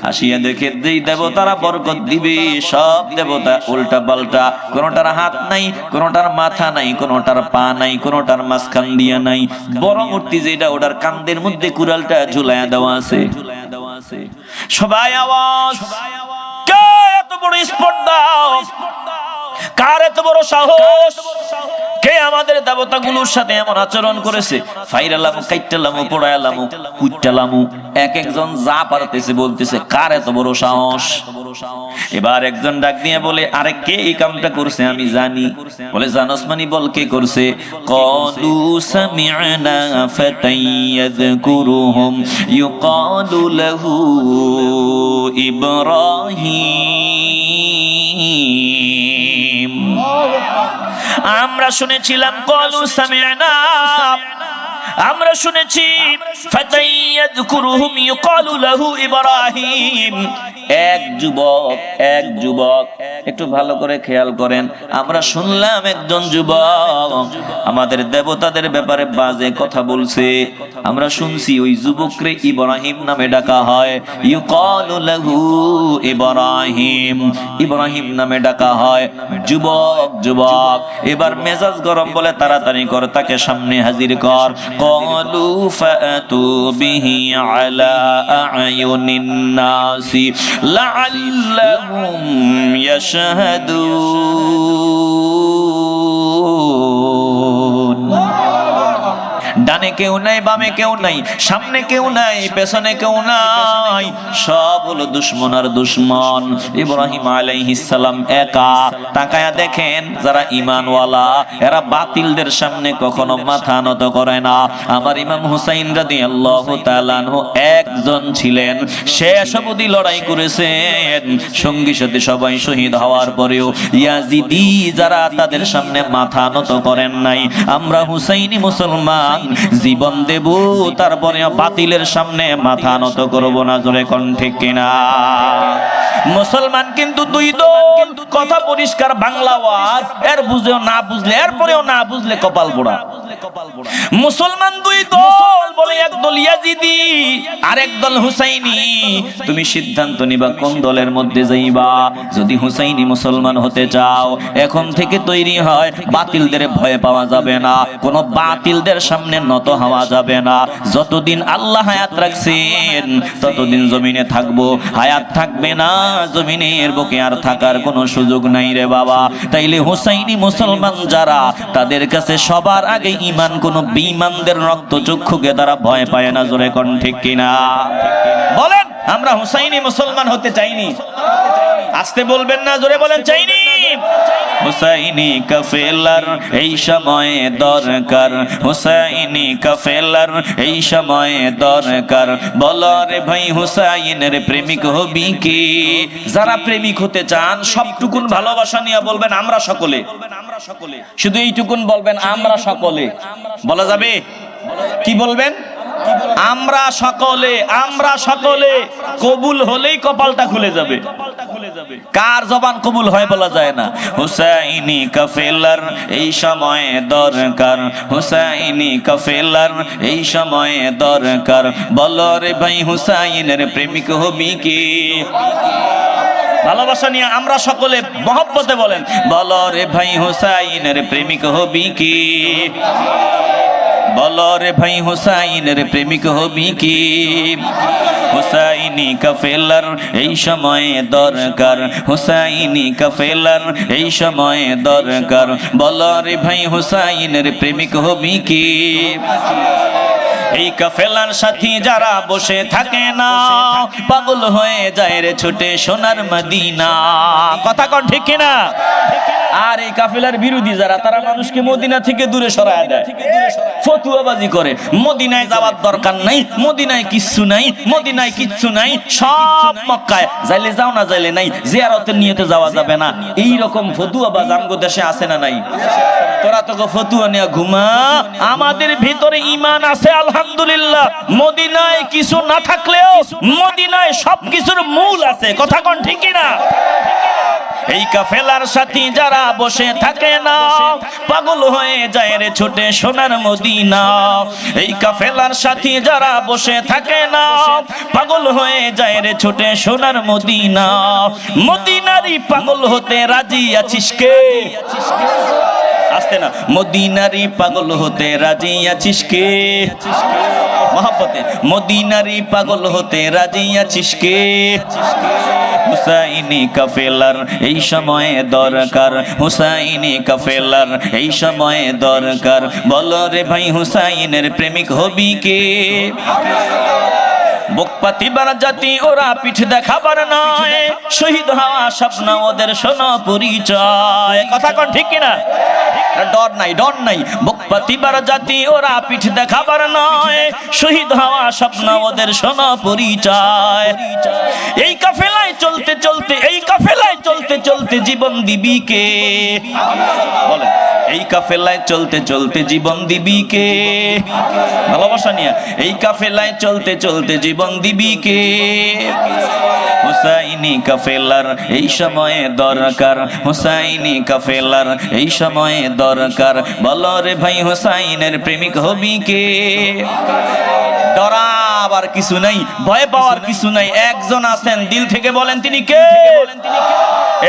আসিয়া দেখে যেই দেবতারা বরকত দিবে সব দেবতা উল্টা পাল্টা, কোনটার হাত নাই, কোনটার মাথা নাই, কোনটার পা নাই, কোনটার মাঝখান দিয়া নাই। বড় মূর্তি যেটা ওটার কান্দের মধ্যে কুড়ালটা ঝুলাইয়া দেওয়া আছে। সবাই আওয়াজ, এত বড় স্পর্ধা, কার এত বড় সাহস? কে আমাদের দেবতাগুলোর সাথে এমন আচরণ করেছে? ফাইরালামু, কাইটালামু, পোড়ায়ালামু, কুইটালামু, এক একজন যা পারতেছে বলতেছে, কার এত বড় সাহস? এবার একজন ডাক দিয়ে বলে, আরে কে এই কামটা করছে আমি জানি। বলে জানোস মানি? বল কে করছে? ক্বালু সামি'না ফাতান ইয়াযকুরুহুম ইউকালু লাহু ইব্রাহিম। আমরা শুনেছিলাম ক্বালু সামি'না, আমরা শুনেছি ফাতাইয়াযকুরুহুম ইউকালু লাহু ইব্রাহিম। এক যুবক, একটু ভালো করে খেয়াল করেন, আমরা শুনলাম একজন যুবক আমাদের দেবতাদের ব্যাপারে বাজে কথা বলছে। আমরা শুনছি ওই যুবকরে ইব্রাহিম নামে ডাকা হয়, ইউকালু লাহু ইব্রাহিম, ইব্রাহিম নামে ডাকা হয়। যুবক এবার মেজাজ গরম, বলে তাড়াতাড়ি কর, তাকে সামনে হাজির কর। ক্বালু ফাতু বিহি আলা আ'য়ুনিন নাসি লাআল্লাহুম ইয়াশহাদুন। ডান ডানে কেউ নাই, বামে কেউ নাই, সামনে কেউ নাই, পেছনে কেউ নাই, সব হলো দুশমন আর দুশমন। ইব্রাহিম আলাইহিস সালাম একা। তাকায়া দেখেন যারা ঈমানওয়ালা এরা বাতিলদের সামনে কখনো মাথা নত করে না। আমার ইমাম হুসাইন রাদিয়াল্লাহু তাআলা আনহু একজন ছিলেন, শেষ অবধি লড়াই করেছেন, সঙ্গী সাথে সবাই শহীদ হওয়ার পরেও ইয়াজিদি যারা তাদের সামনে মাথা নত করেন নাই। আমরা হুসাইনি মুসলমান, জীবন দেব তারপরে বাতিলের সামনে মাথা নত করব না। জোরে কোন ঠিক কিনা? মুসলমান কিন্তু দুই দল, কথা পরিষ্কার, বাংলা ওয়াজ এর বুঝেও না বুঝলে, এরপরেও না বুঝলে কপাল পোড়া। মুসলমান দুই দল, বলে এক দল ইয়াজিদি আর এক দল হুসাইনি। তুমি সিদ্ধান্ত নিবা কোন দলের মধ্যে যাইবা। যদি হুসাইনি মুসলমান হতে চাও এখন থেকে তৈরি হয়, বাতিলদের ভয় পাওয়া যাবে না, কোন বাতিলদের সামনে নত হওয়া যাবে না। যতদিন আল্লাহ হায়াত রাখছেন ততদিন জমিনে থাকবো, হায়াত থাকবে না জমিনের বুকে আর থাকার কোনো সুযোগ নাই রে বাবা। তাইলে হুসাইনি মুসলমান যারা, তাদের কাছে সবার আগে ঈমান, কোন বেঈমানদের রক্ত চক্ষুকে তারা ভয় পায় না। জোরে কোন ঠিক কিনা? বলেন, আমরা হুসাইনি মুসলমান হতে চাইনি। আস্তে বলবেন না, জোরে বলেন, চাইনি। হুসাইনি কাফেলার এই সময়ে দরকার, হুসাইনি কাফেলার এই সময়ে দরকার, বলো রে ভাই হুসাইনের প্রেমিক হবি কি? যারা প্রেমিক হতে চান সবটুকুন ভালোবাসা নিয়ে বলবেন আমরা সকলে, শুধু এইটুকুন বলবেন আমরা সকলে। বলা যাবে? কি বলবেন? আমরা সকলে। আমরা সকলে কবুল হলেই কপালটা খুলে যাবে। কার জবান কবুল হয় বলা যায় না। হুসাইনি কাফেলার এই সময়ে দরকার, হুসাইনি কাফেলার এই সময়ে দরকার, বলো রে ভাই হুসাইনের প্রেমিক হবি কি? ভালোবাসা নিয়ে আমরা সকলে মহব্বতে বলেন, বলো রে ভাই হুসাইনের প্রেমিক হবি কি? বলো রে ভাই হুসাইনের প্রেমিক হবি কি? হুসাইনি কাফেলার এই সময়ে দরকার, হুসাইনি কাফেলার এই সময়ে দরকার, বলো রে ভাই হুসাইনের প্রেমিক হবি কি? এই কাফেলার সাথী যারা বসে থাকে না, পাগল হয়ে যায় রে ছুটে সোনার মদিনা। কথা কোন ঠিক কিনা? আর এই কাফেলার বিরোধী যারা, তারা মানুষকে মদিনা থেকে দূরে সরায় দেয়, ফতুয়াবাজি করে। মদিনায় যাওয়ার দরকার নাই, মদিনায় কিচ্ছু নাই, মদিনায় কিচ্ছু নাই, সব মক্কায়, যাইলে যাও না যাইলে নাই, জিয়ারতের নিয়তে যাওয়া যাবে না। এই রকম ফতুয়াবাজ আমগো দেশে আছে না নাই? তোরা তো ফতুয়া নিয়ে ঘুমা। আমাদের ভিতরে ঈমান আছে আলহামদুলিল্লাহ। মদিনায় কিছু না থাকলেও মদিনায় সবকিছুর মূল আছে। কথা কোন ঠিক কিনা? এই কাফেলার সাথী যারা বসে থাকে না, পাগল হয়ে যায় রে ছুটে সোনার মদিনা। এই কাফেলার সাথী যারা বসে থাকে না, পাগল হয়ে যায় রে ছুটে সোনার মদিনা। মদিনারই পাগল হতে রাজি আছিস কে? আসতে না, মদিনারই পাগল হতে রাজি আছিস কে? মহব্বতে, মদিনারই পাগল হতে রাজি আছিস কে? হুসাইনি কাফেলার এই সময়ে দরকার, হুসাইনি কাফেলার এই সময়ে দরকার, বলো রে ভাই হুসাইনের প্রেমিক হবি কে? বুক পাতিবার জাতি ওরা পিঠ দেখাবার নয়, শহীদ হওয়া স্বপ্ন ওদের শোনো পরিচয়। কথা কোন ঠিক কিনা? ডর নাই, ডর নাই। বুক পাতিবার জাতি ওরা পিঠ দেখাবার নয়, শহীদ হওয়া স্বপ্ন ওদের শোনো পরিচয়। এই কাফেলায় চলতে চলতে, এই কাফেলায় চলতে চলতে জীবন দিবি কে? বলেন, এই কাফেলায় চলতে চলতে জীবন দিবি কে? ভালোবাসা নিয়ে এই কাফেলায় চলতে চলতে জীবন দিবি কে? হুসাইনি কাফেলার এই সময়ে দরকার, হুসাইনি কাফেলার এই সময়ে দরকার, বলো রে ভাই হুসাইনের প্রেমিক হবি কে? ডরাবার কিছু নাই, ভয় পাওয়ার কিছু নাই। একজন আছেন, দিল থেকে বলেন তিনি কে?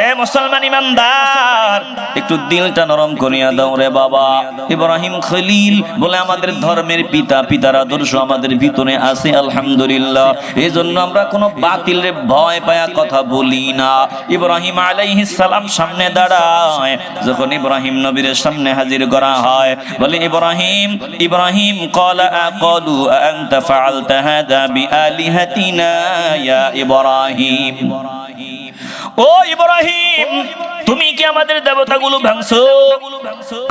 এ মুসলমান ইমানদার, একটু দিলটা নরম করিয়া দাও রে বাবা। ইব্রাহিম খলিল বলে আমাদের ধর্মের পিতা, পিতার আদর্শ আমাদের ভিতরে আছে আলহামদুলিল্লাহ। এই জন্য আমরা কোনো বাতিলের ভয় ভয় পায়া কথা বলি না। ইব্রাহিম আলাইহিস সালাম সামনে দাঁড়ায়, যখন ইব্রাহিম নবীর সামনে হাজির করা হয়, বলে ইব্রাহিম ইব্রাহিম ক্বালা আকালু আনতা ফাআলতা হাদা বিআলিহাতিনা ইয়া ইব্রাহিম। ও ইব্রাহিম, তুমি কি আমাদের দেবতাগুলো ভাঙছো?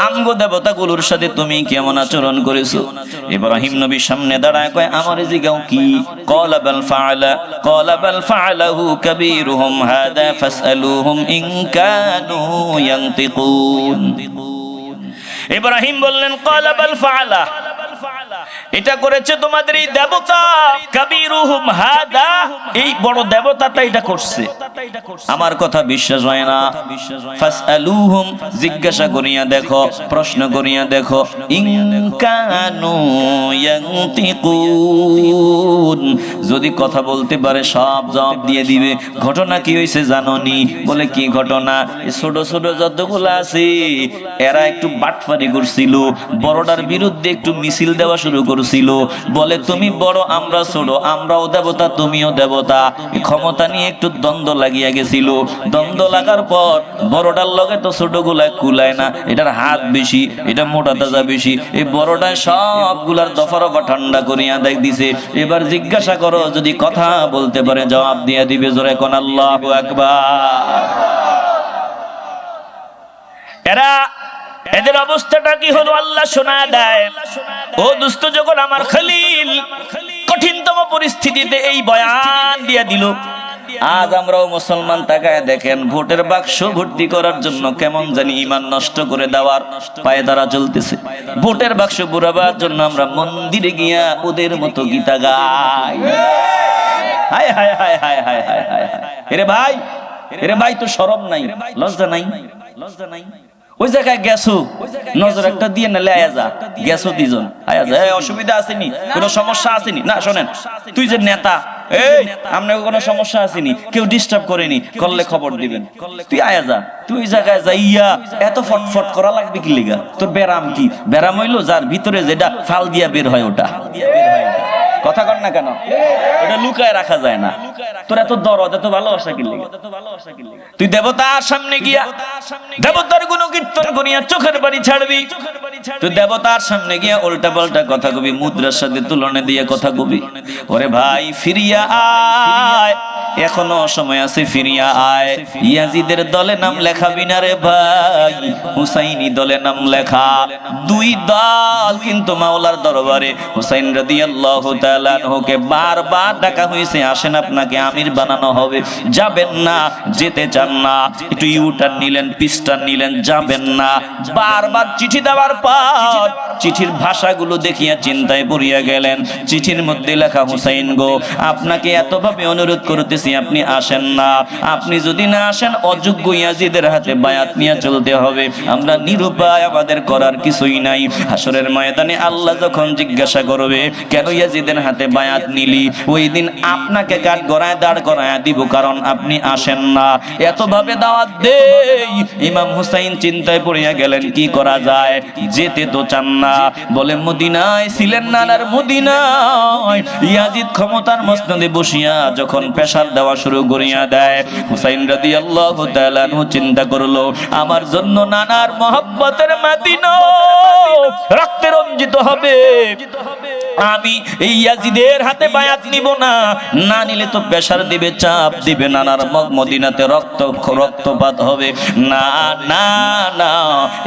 আমগো দেবতাগুলোর সাথে তুমি কেমন আচরণ করেছো? ইব্রাহিম নবীর সামনে দাঁড়ায় কয়, আমারে জিগাও কি? ক্বালা বাল ফাআলাহু কাবীরুহুম হাদা ফাসআলুহুম ইন কানু ইয়ানতিকুন। ইব্রাহিম বললেন, ক্বালা বাল ফাআলা, এটা করেছে তোমাদের এই দেবতা, কাবীরুহুম হাদা, এই বড় দেবতাটা এটা করছে। আমার কথা বিশ্বাস হয় না? ফাসআলুহুম, জিজ্ঞাসা করিয়া দেখো, প্রশ্ন করিয়া দেখো, ইন কানু ইয়ানতিকুন, যদি কথা বলতে পারে সব জবাব দিয়ে দিবে। ঘটনা কি হয়েছে জানোনি? বলে কি ঘটনা? এই ছোট ছোট যতগুলো আছে এরা একটু বাটফারি করছিল, বড়টার বিরুদ্ধে একটু মিছিল দেওয়া শুরু করছিল। বলে তুমি বড়, আমরা ছোট, আমরাও দেবতা তুমিও দেবতা। এই ক্ষমতা নিয়ে একটু দ্বন্দ্ব লাগিয়া গেছিল। দ্বন্দ্ব লাগার পর বড়টার লগে তো ছোটগুলা কুলায় না, এটার হাত বেশি, এটা মোটা তাজা বেশি, এই বড়টায় সবগুলার দফা রফা ঠান্ডা করিয়া দেখ দিছে। এবার জিজ্ঞাসা করো, যদি কথা বলতে পারে জবাব দিয়ে দিবে। জোরে কোন আল্লাহু আকবার। এদের অবস্থাটা কি হলো আল্লাহ শোনা দেয়। ও দোস্ত, যখন আমার খলিল কঠিনতম পরিস্থিতিতে এই বয়ান দিয়ে দিল, আজ আমরাও মুসলমান তাকায় দেখেন, ভোটের বাক্স ভর্তি করার জন্য কেমন জানি ইমান নষ্ট করে দেওয়ার পায়ে দ্বারা চলতেছে। ভোটের বাক্স পুরাবার জন্য আমরা মন্দিরে গিয়া ওদের মতো গীতা গাই। হায় হায় হায় হায় হায় হায় হায়। এরে ভাই, এরে ভাই, তো শরম নাই, লজ্জা নাই, লজ্জা নাই। ওই জায়গায় গেছো, নজর একটা দিয়ে নালে আয়াজা, গেছো দুজন, আয়াজা, অসুবিধা আসেনি, কোনো সমস্যা আসেনি? না শোনেন, তুই যে নেতা, এই আপনাকে কোনো সমস্যা আসেনি, কেউ ডিস্টার্ব করেনি, করলে খবর দিবেন, তুই আয়াজা। তুই ওই জায়গায় যাইয়া এত ফটফট করা লাগবে কি লিগা? তোর ব্যারাম কি? ব্যারাম হইলো যার ভিতরে যেটা ফাল দিয়া বের হয়, ওটা কথা কর না কেন? ওটা লুকায় রাখা যায় না। তোর এত দরদ, এত ভালোবাসা কি লিগা? তুই দেবতার সামনে গিয়া দেবতার গুণকীর্তন করিয়া চোখের বাড়ি ছাড়বি। তুই দেবতার সামনে গিয়া উল্টা পাল্টা কথা কবি, মুদ্রার সাথে তুলনা দিয়ে কথা কবি। ওরে ভাই, ফিরিয়া আয়, এখনো সময় আছে, ফিরিয়া আয়। ইয়াজিদের দলে নাম লেখাবি না রে ভাই, হুসাইনি দলে নাম লেখা। দুই দল কিন্তু মাওলার দরবারে হুসাইন রাদিয়াল্লাহু তাআলা আনহুকে বারবার ডাকা হয়েছে, আসেন আপনাকে আমির বানানো হবে, যাবেন না, যেতে চান না, একটু ইউটার্ন নিলেন, পিস্টার্ন নিলেন, যাবেন না। বারবার চিঠি দেওয়ার পর চিঠির ভাষাগুলো দেখিয়া চিন্তায় পড়িয়া গেলেন। চিঠির মধ্যে লেখা, হুসাইন গো, আপনাকে এতভাবে অনুরোধ করতেছি, আপনি আসেন না। আপনি যদি না আসেন, অযোগ্য ইয়াজিদের হাতে বায়াত নিয়ে চলতে হবে। আমরা নিরুপায়, আমাদের করার কিছুই নাই। হাসরের ময়দানে আল্লাহ যখন জিজ্ঞাসা করবে, কেন ইয়াজিদের হাতে বায়াত নিলি, ওই দিন আপনাকে কাঠ গড়ায় দাঁড় করায় দিব, কারণ আপনি আসেন না। এতভাবে দাওয়াত দেই। ইমাম হুসাইন চিন্তায় পড়িয়া গেলেন, কি করা যায়? যেতে তো চান না। বলে মদিনায় ছিলেন না, আর মদিনায় ইয়াজিদ ক্ষমতার মসনদে বসিয়া যখন পেশার দেওয়া শুরু করিয়া দেয়, হুসাইন রাদিয়াল্লাহু তাআলা আনহু চিন্তা করলো, আমার জন্য নানার মহব্বতের মদিনা রক্তে রঞ্জিত হবে। আমি এই ইয়াজিদের হাতে বায়াত নিব না, না নিলে তো প্রেসার দিবে, চাপ দিবে, নানার মদিনাতে রক্তপাত হবে। না না না,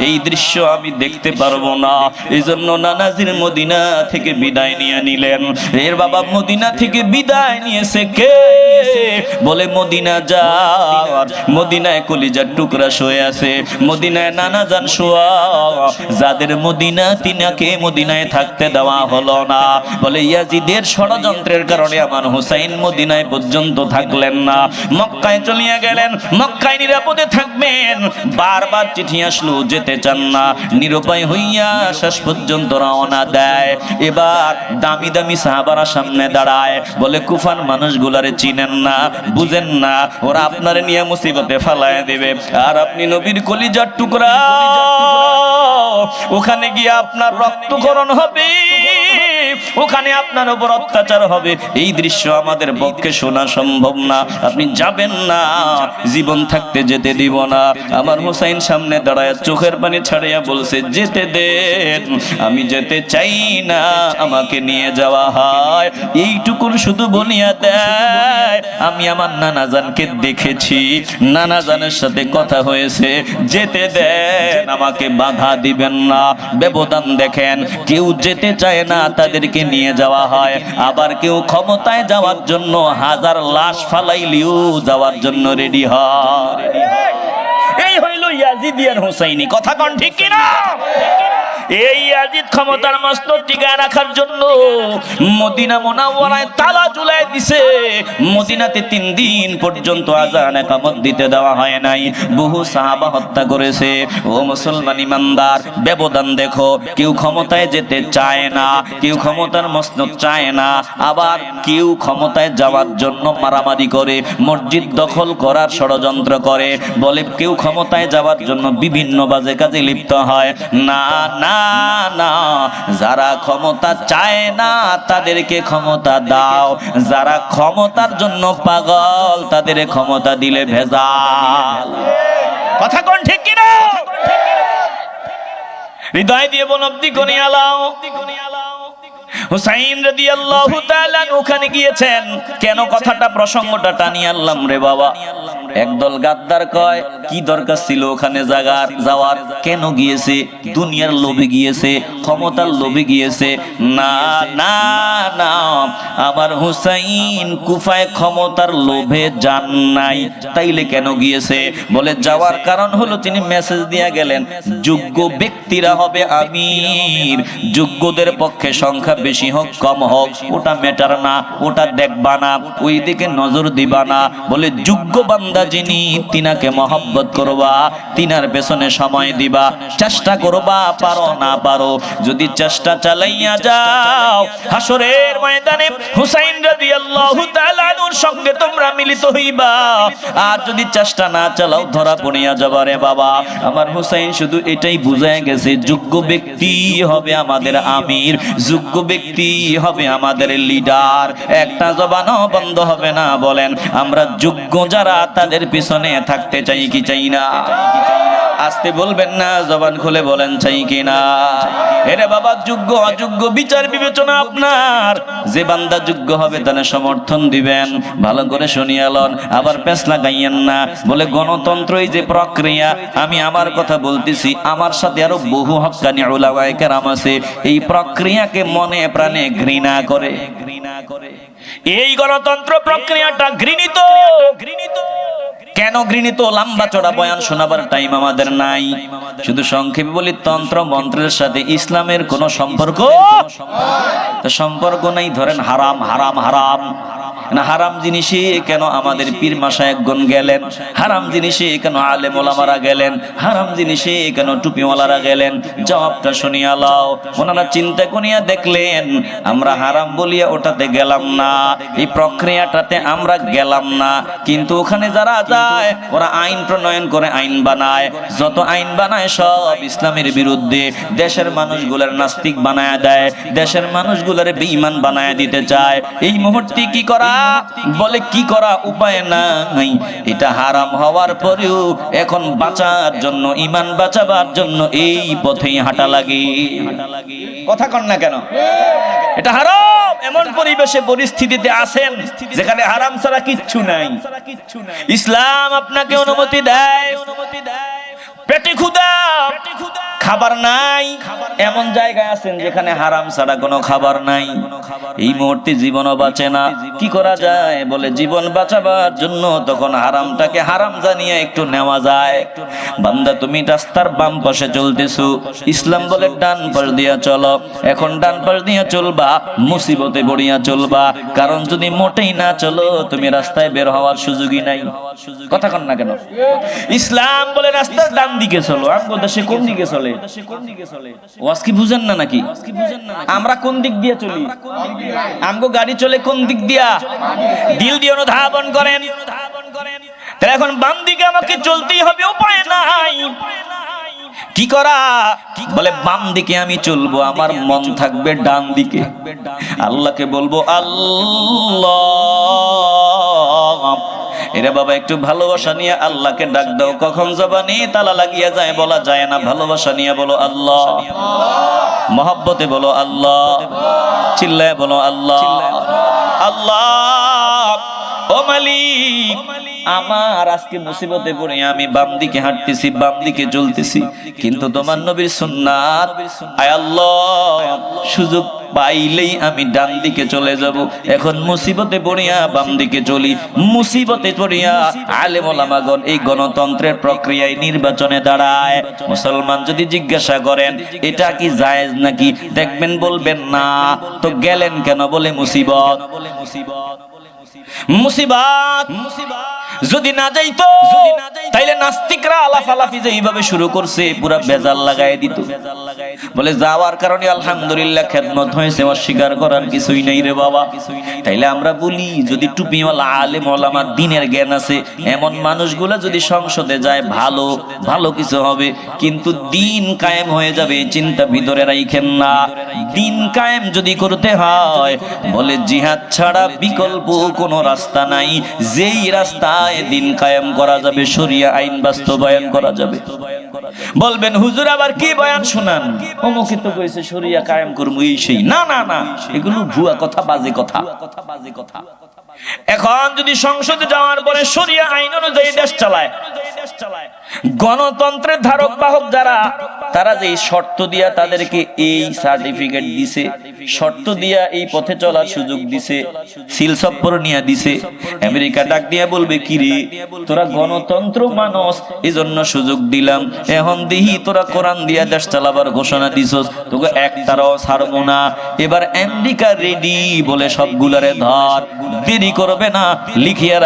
এই দৃশ্য আমি দেখতে পারবো না। এই জন্য নানাজির মদিনা থেকে বিদায় নিয়ে নিলেন। এর বাবা মদিনা থেকে বিদায় নিয়েছে কে? বলে মদিনা যাওয়ার, মদিনায় কলিজার টুকরা শুয়ে আছে, মদিনায় নানা জান শোয়া, যাদের মদিনা তিনাকে মদিনায় থাকতে দেওয়া হলো না। বলে ইয়াজিদের ষড়যন্ত্রের কারণে আমার হুসাইন মদিনায় পর্যন্ত থাকলেন না, মক্কায় চলিয়া গেলেন। মক্কায় নিরাপদে থাকবেন। বারবার চিঠি আসলো, যেতে চান না, নিরুপায় হইয়া শেষ পর্যন্ত রওনা দেয়। এবার দামি দামি সাহাবারা সামনে দাঁড়ায়, বলে কুফার মানুষগুলারে চিনেন না, বুঝেন না, ওরা আপনারে নিয়ে মুসিবতে ফালায় দেবে। আর আপনি নবীর কলিজার টুকরা, ওখানে গিয়ে আপনার রক্তকরণ হবে, ওখানে আপনার উপর অত্যাচার হবে। এই দৃশ্য আমাদের পক্ষে শোনা সম্ভব না, আপনি যাবেন না, জীবন থাকতে যেতে দিব না। আমার হোসাইন সামনে দাঁড়ায় চোখের পানি ছাড়িয়া বলছে, যেতে দেন, আমি যেতে চাই না, আমাকে নিয়ে যাওয়া হয়। এইটুকুন শুধু বলিয়া দেয়, আমি আমার নানাজানকে দেখেছি, নানাজানের সাথে কথা হয়েছে, যেতে দেন, আমাকে বাধা দিবেন না। ব্যবধান দেখেন, কেউ যেতে চায় না, তাদেরকে নিয়ে যাওয়া হয়। আবার কেউ ক্ষমতায় যাওয়ার জন্য হাজার লাশ ফালাইলেও যাওয়ার জন্য রেডি হয়। এই হইল ইয়াজিদিয়ান হুসাইনি। কথা কোন ঠিক কিনা? এই ইয়াজিদ ক্ষমতার মস্তক টিকায় রাখার জন্য মদিনা মুনাওয়ারায় তালা ঝুলাই দিছে। মদিনাতে 3 দিন পর্যন্ত আযান ইকামত দিতে দেওয়া হয় নাই। বহু সাহাবা হত্যা করেছে। ও মুসলমান ইমানদার, ব্যবধান দেখো, কেউ ক্ষমতায় যেতে চায় না, কেউ ক্ষমতার মস্তক চায় না, আবার কেউ ক্ষমতায় যাওয়ার জন্য মারামারি করে, মসজিদ দখল করার ষড়যন্ত্র করে, বলে কেউ ক্ষমতায় যাওয়ার জন্য বিভিন্ন বাজে কাজে লিপ্ত হয়। না না না, যারা ক্ষমতা চায় না তাদেরকে ক্ষমতা দাও, যারা ক্ষমতার জন্য পাগল তাদের ক্ষমতা দিলে ভেজাল। কথা কোন ঠিক কিনা? হৃদয় দিয়ে উপলব্ধি করে আলাও। হুসাইন রাদিয়াল্লাহু তাআলা ওখানে গিয়েছেন। কেন কথাটা প্রসঙ্গটা টানি আনলাম রে বাবা? একদল গাদ্দার কয়, কি দরকার ছিল ওখানে যাওয়ার? কেন গিয়েছে? দুনিয়ার লোভে গিয়েছে, ক্ষমতার লোভে গিয়েছে। না না না, আমার হুসাইন কুফায় ক্ষমতার লোভে যান নাই। তাইলে কেন গিয়েছে? বলে যাওয়ার কারণ হলো তিনি মেসেজ দিয়ে গেলেন, যোগ্য ব্যক্তিরা হবে আমির, যোগ্যদের পক্ষে সংখ্যা বেশি হোক কম হোক ওটা ম্যাটার না, ওটা দেখবা না, ওই দিকে নজর দিবা না। বলে যোগ্য বান্দা যিনি, তিনাকে মহব্বত করবা, তিনার পেছনে সময় দিবা, চেষ্টা করবা, পারো না পারো, যদি চেষ্টা চালাইয়া যাও হাসরের ময়দানে হুসাইন রাদিয়াল্লাহু তাআলা আনহুর সঙ্গে তোমরা মিলিত হইবা। আর যদি চেষ্টা না চালাও ধরা পড়িয়া যাবা রে বাবা। আমার হুসাইন শুধু এটাই বুঝায় গেছে, যোগ্য ব্যক্তি হবে আমাদের আমির, যোগ্য ব্যক্তি হবে আমাদের লিডার। একটা জবানও বন্ধ হবে না। বলেন আমরা যোগ্য যারা তাদের পিছনে থাকতে চাই কি চাই না? আসতে বলবেন না, জবান খুলে বলেন চাই কি না? এরে বাবা, যোগ্য অযোগ্য বিচার বিবেচনা আপনার। যে বান্দা যোগ্য হবে তাকে সমর্থন দিবেন। ভালো করে শুনিয়া লন, আবার পেছ লাগাইয়েন না। বলে গণতন্ত্রই যে প্রক্রিয়া, আমি আমার কথা বলতেছি, আমার সাথে আরো বহু হক্কানি উলামায়ে কেরাম আছে, এই প্রক্রিয়াকে মনে প্রাণে ঘৃণা করে। এই গণতন্ত্র প্রক্রিয়াটা ঘৃণিত। কেন ঘৃণিত? লম্বা চড়া বয়ান শোনাবার টাইম আমাদের নাই। শুধু সংক্ষেপে বলি, তন্ত্র মন্ত্রের সাথে ইসলামের কোনো সম্পর্ক নাই। ধরেন হারাম হারাম হারাম না, হারাম জিনিসে কেন আমাদের পীর মাশায়েখগণ গেলেন? হারাম জিনিসে কেন আলেম ওলামারা গেলেন? হারাম জিনিসে কেন টুপিওয়ালারা গেলেন? জবাবটা শুনিয়া লাও। ওনারা চিন্তা করিয়া দেখলেন, আমরা হারাম বলিয়া ওটাতে গেলাম না, এই প্রক্রিয়াটাতে আমরা গেলাম না, কিন্তু ওখানে যারা যায় ওরা আইন প্রণয়ন করে, আইন বানায়। যত আইন বানায় সব ইসলামের বিরুদ্ধে। দেশের মানুষগুলোর নাস্তিক বানায় দেয়, দেশের মানুষগুলোর বেঈমান বানায় দিতে চায়। এই মুহূর্তে কি করা? বলে কি করা? উপায় নাই। এটা হারাম হওয়ার পরেও এখন বাঁচার জন্য, ঈমান বাঁচাবার জন্য এই পথেই হাঁটা লাগে। কথা কন না কেন? এটা হারাম। এমন পরিবেশে পরিস্থিতিতে আছেন যেখানে হারাম ছাড়া কিচ্ছু নাই। ইসলাম আপনাকে অনুমতি দেয়, পেটে ক্ষুধা, খাবার নাই, এমন জায়গায় আছেন যেখানে হারাম ছাড়া কোনো খাবার নাই। এই মুহূর্তে জীবনও বাঁচে না। কি করা যায়? বলে জীবন বাঁচাবার জন্য তখন হারামটাকে হারাম জানিয়ে একটু নেওয়া যায়। বান্দা, তুমি রাস্তার বাম পাশে চলতেছো, ইসলাম বলে ডান পাশ দিয়া চলো। এখন ডান পাশ দিয়া চলবা, মুসিবতে পড়িয়া চলবা। কারণ যদি মোটেই না চলো, তুমি রাস্তায় বের হওয়ার সুযোগই নাই। কথা কন না কেন? ইসলাম বলে রাস্তার ডান দিকে চলো। আমগো দেশে কোন দিকে চলে? সে কোন দিকে চলে? ওয়াজ কি বুঝেন না নাকি? আমরা কোন দিক দিয়ে চলি? আমগো গাড়ি চলে কোন দিক দিয়া? দিল দিয়ে অনুধাবন করেন। তাহলে এখন বাম দিকে আমাকে চলতেই হবে, উপায় নাই। কি করা? বলে বাম দিকে আমি চলবো, আমার মন থাকবে ডান দিকে। আল্লাহকে বলবো আল্লাহ। এরে বাবা একটু ভালোবাসা নিয়ে আল্লাহকে ডাক দাও। কখন জবানে তালা লাগিয়ে যায় বলা যায় না। ভালোবাসা নিয়ে বলো আল্লাহ, মহব্বতে বলো আল্লাহ, চিল্লায় বলো আল্লাহ। আল্লাহ ও মালিক, আমার আজকে মুসিবতে পড়ে আমি বাম দিকে হাঁটতেছি, বাম দিকে চলতেছি, কিন্তু তোমার নবীর সুন্নাত, আয় আল্লাহ সুযোগ পাইলেই আমি ডান দিকে চলে যাব। এখন মুসিবতে পড়িয়া বাম দিকে চলি। মুসিবতে পড়িয়া আলেম ওলামাগণ এই গণতন্ত্রের প্রক্রিয়ায় নির্বাচনে দাঁড়ায়। মুসলমান যদি জিজ্ঞাসা করেন এটা কি জায়েজ নাকি, দেখবেন বলবেন না। তো গেলেন কেন? বলে মুসিবত। মুসিবত যদি না যাইতো তাইলে নাস্তিকরা আলাফালাফি যে এইভাবে শুরু করছে পুরা বেজাল লাগাই দিত। বলে যাওয়ার কারণে আলহামদুলিল্লাহ খেদমত হয়েছে, অস্বীকার করার কিছুই নেই রে বাবা। তাইলে আমরা বলি যদি টুপিওয়ালা আলেম ওলামার দ্বীনের জ্ঞান আছে এমন মানুষগুলা যদি সংসদে যায় ভালো ভালো কিছু হবে, কিন্তু দ্বীন কায়েম হয়ে যাবে চিন্তা ভিতরে রাখেন না। দ্বীন কায়েম যদি করতে হয় বলে জিহাদ ছাড়া বিকল্প কোনো রাস্তা নাই। যেই রাস্তায় দ্বীন কায়েম করা যাবে, শরিয়া আইন বাস্তবায়ন করা যাবে। বলবেন হুজুর আবার কি বয়ান শুনান, অমুকে তো কইছে শরিয়া কায়েম করব, এই সেই। না না না, এগুলো ভুয়া কথা, বাজে কথা। এখন যদি সংসদে যাওয়ার পরে শরিয়া আইন অনুযায়ী দেশ চালায়, গণতন্ত্রের ধারক বাহক যারা, তারা যে শর্ত দিয়া তাদেরকে এই সার্টিফিকেট দিছে, শর্ত দিয়া এই পথে চলার সুযোগ দিছে, সিল সপ্পর নিয়ে দিছে, আমেরিকা ডাক দিয়া বলবে কি রে তোরা গণতন্ত্র মানুষ এজন্য সুযোগ দিলাম, এখন দেখি তোরা কোরআন দিয়া দেশ চালাবার ঘোষণা দিছস, তোকে একটারও ছাড়বো না। এবার আমেরিকা রেডি বলে সবগুলারে ধর, দেরি করবে না, লিখিয়া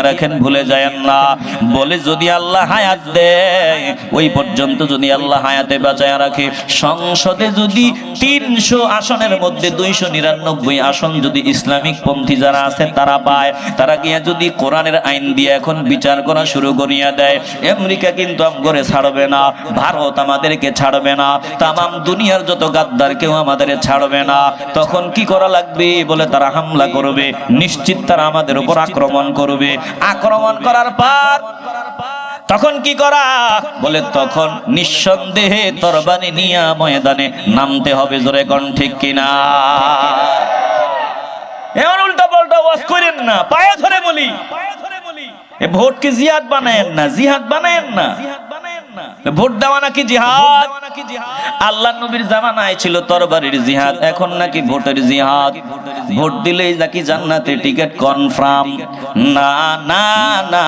রাখেন, ভুলে যায়েন না। বলে যদি আল্লাহ হায়াত দেয় ওই পর্যন্ত যদি আল্লাহ হায়াতে বাঁচায় রাখে, সংসদে যদি 300 আসনের মধ্যে 299 আসন যদি ইসলামিক পন্থী যারা আছে তারা পায়, তারা গিয়া যদি কোরআনের আইন দিয়ে এখন বিচার করা শুরু করিয়া দেয়, আমেরিকা কিন্তু আমগরে ছাড়বে না, ভারত আমাদেরকে ছাড়বে না, তামাম দুনিয়ার যত গাদ্দার কেউ আমাদের ছাড়বে না। তখন কি করা লাগবে? বলে তারা হামলা করবে, নিশ্চিত তারা আমাদের উপর আক্রমণ করবে। আক্রমণ করার পর তখন কি করা? বলে তখন নিঃসন্দেহে তরবারি নিয়ে ময়দানে নামতে হবে। জোরে কোন ঠিক কিনা? এমন উল্টা পাল্টা ওয়াজ করেন না, পায়ে ধরে বলি। এ ভোটকে জিহাদ বানায়েন না, জিহাদ বানায়েন না। ভোট দেওয়া নাকি জিহাদ? আল্লাহ নবীর জামানায় ছিল তরবারির জিহাদ, এখন নাকি ভোটের জিহাদ। ভোট দিলেই নাকি জান্নাতের টিকিট কনফার্ম। না না না,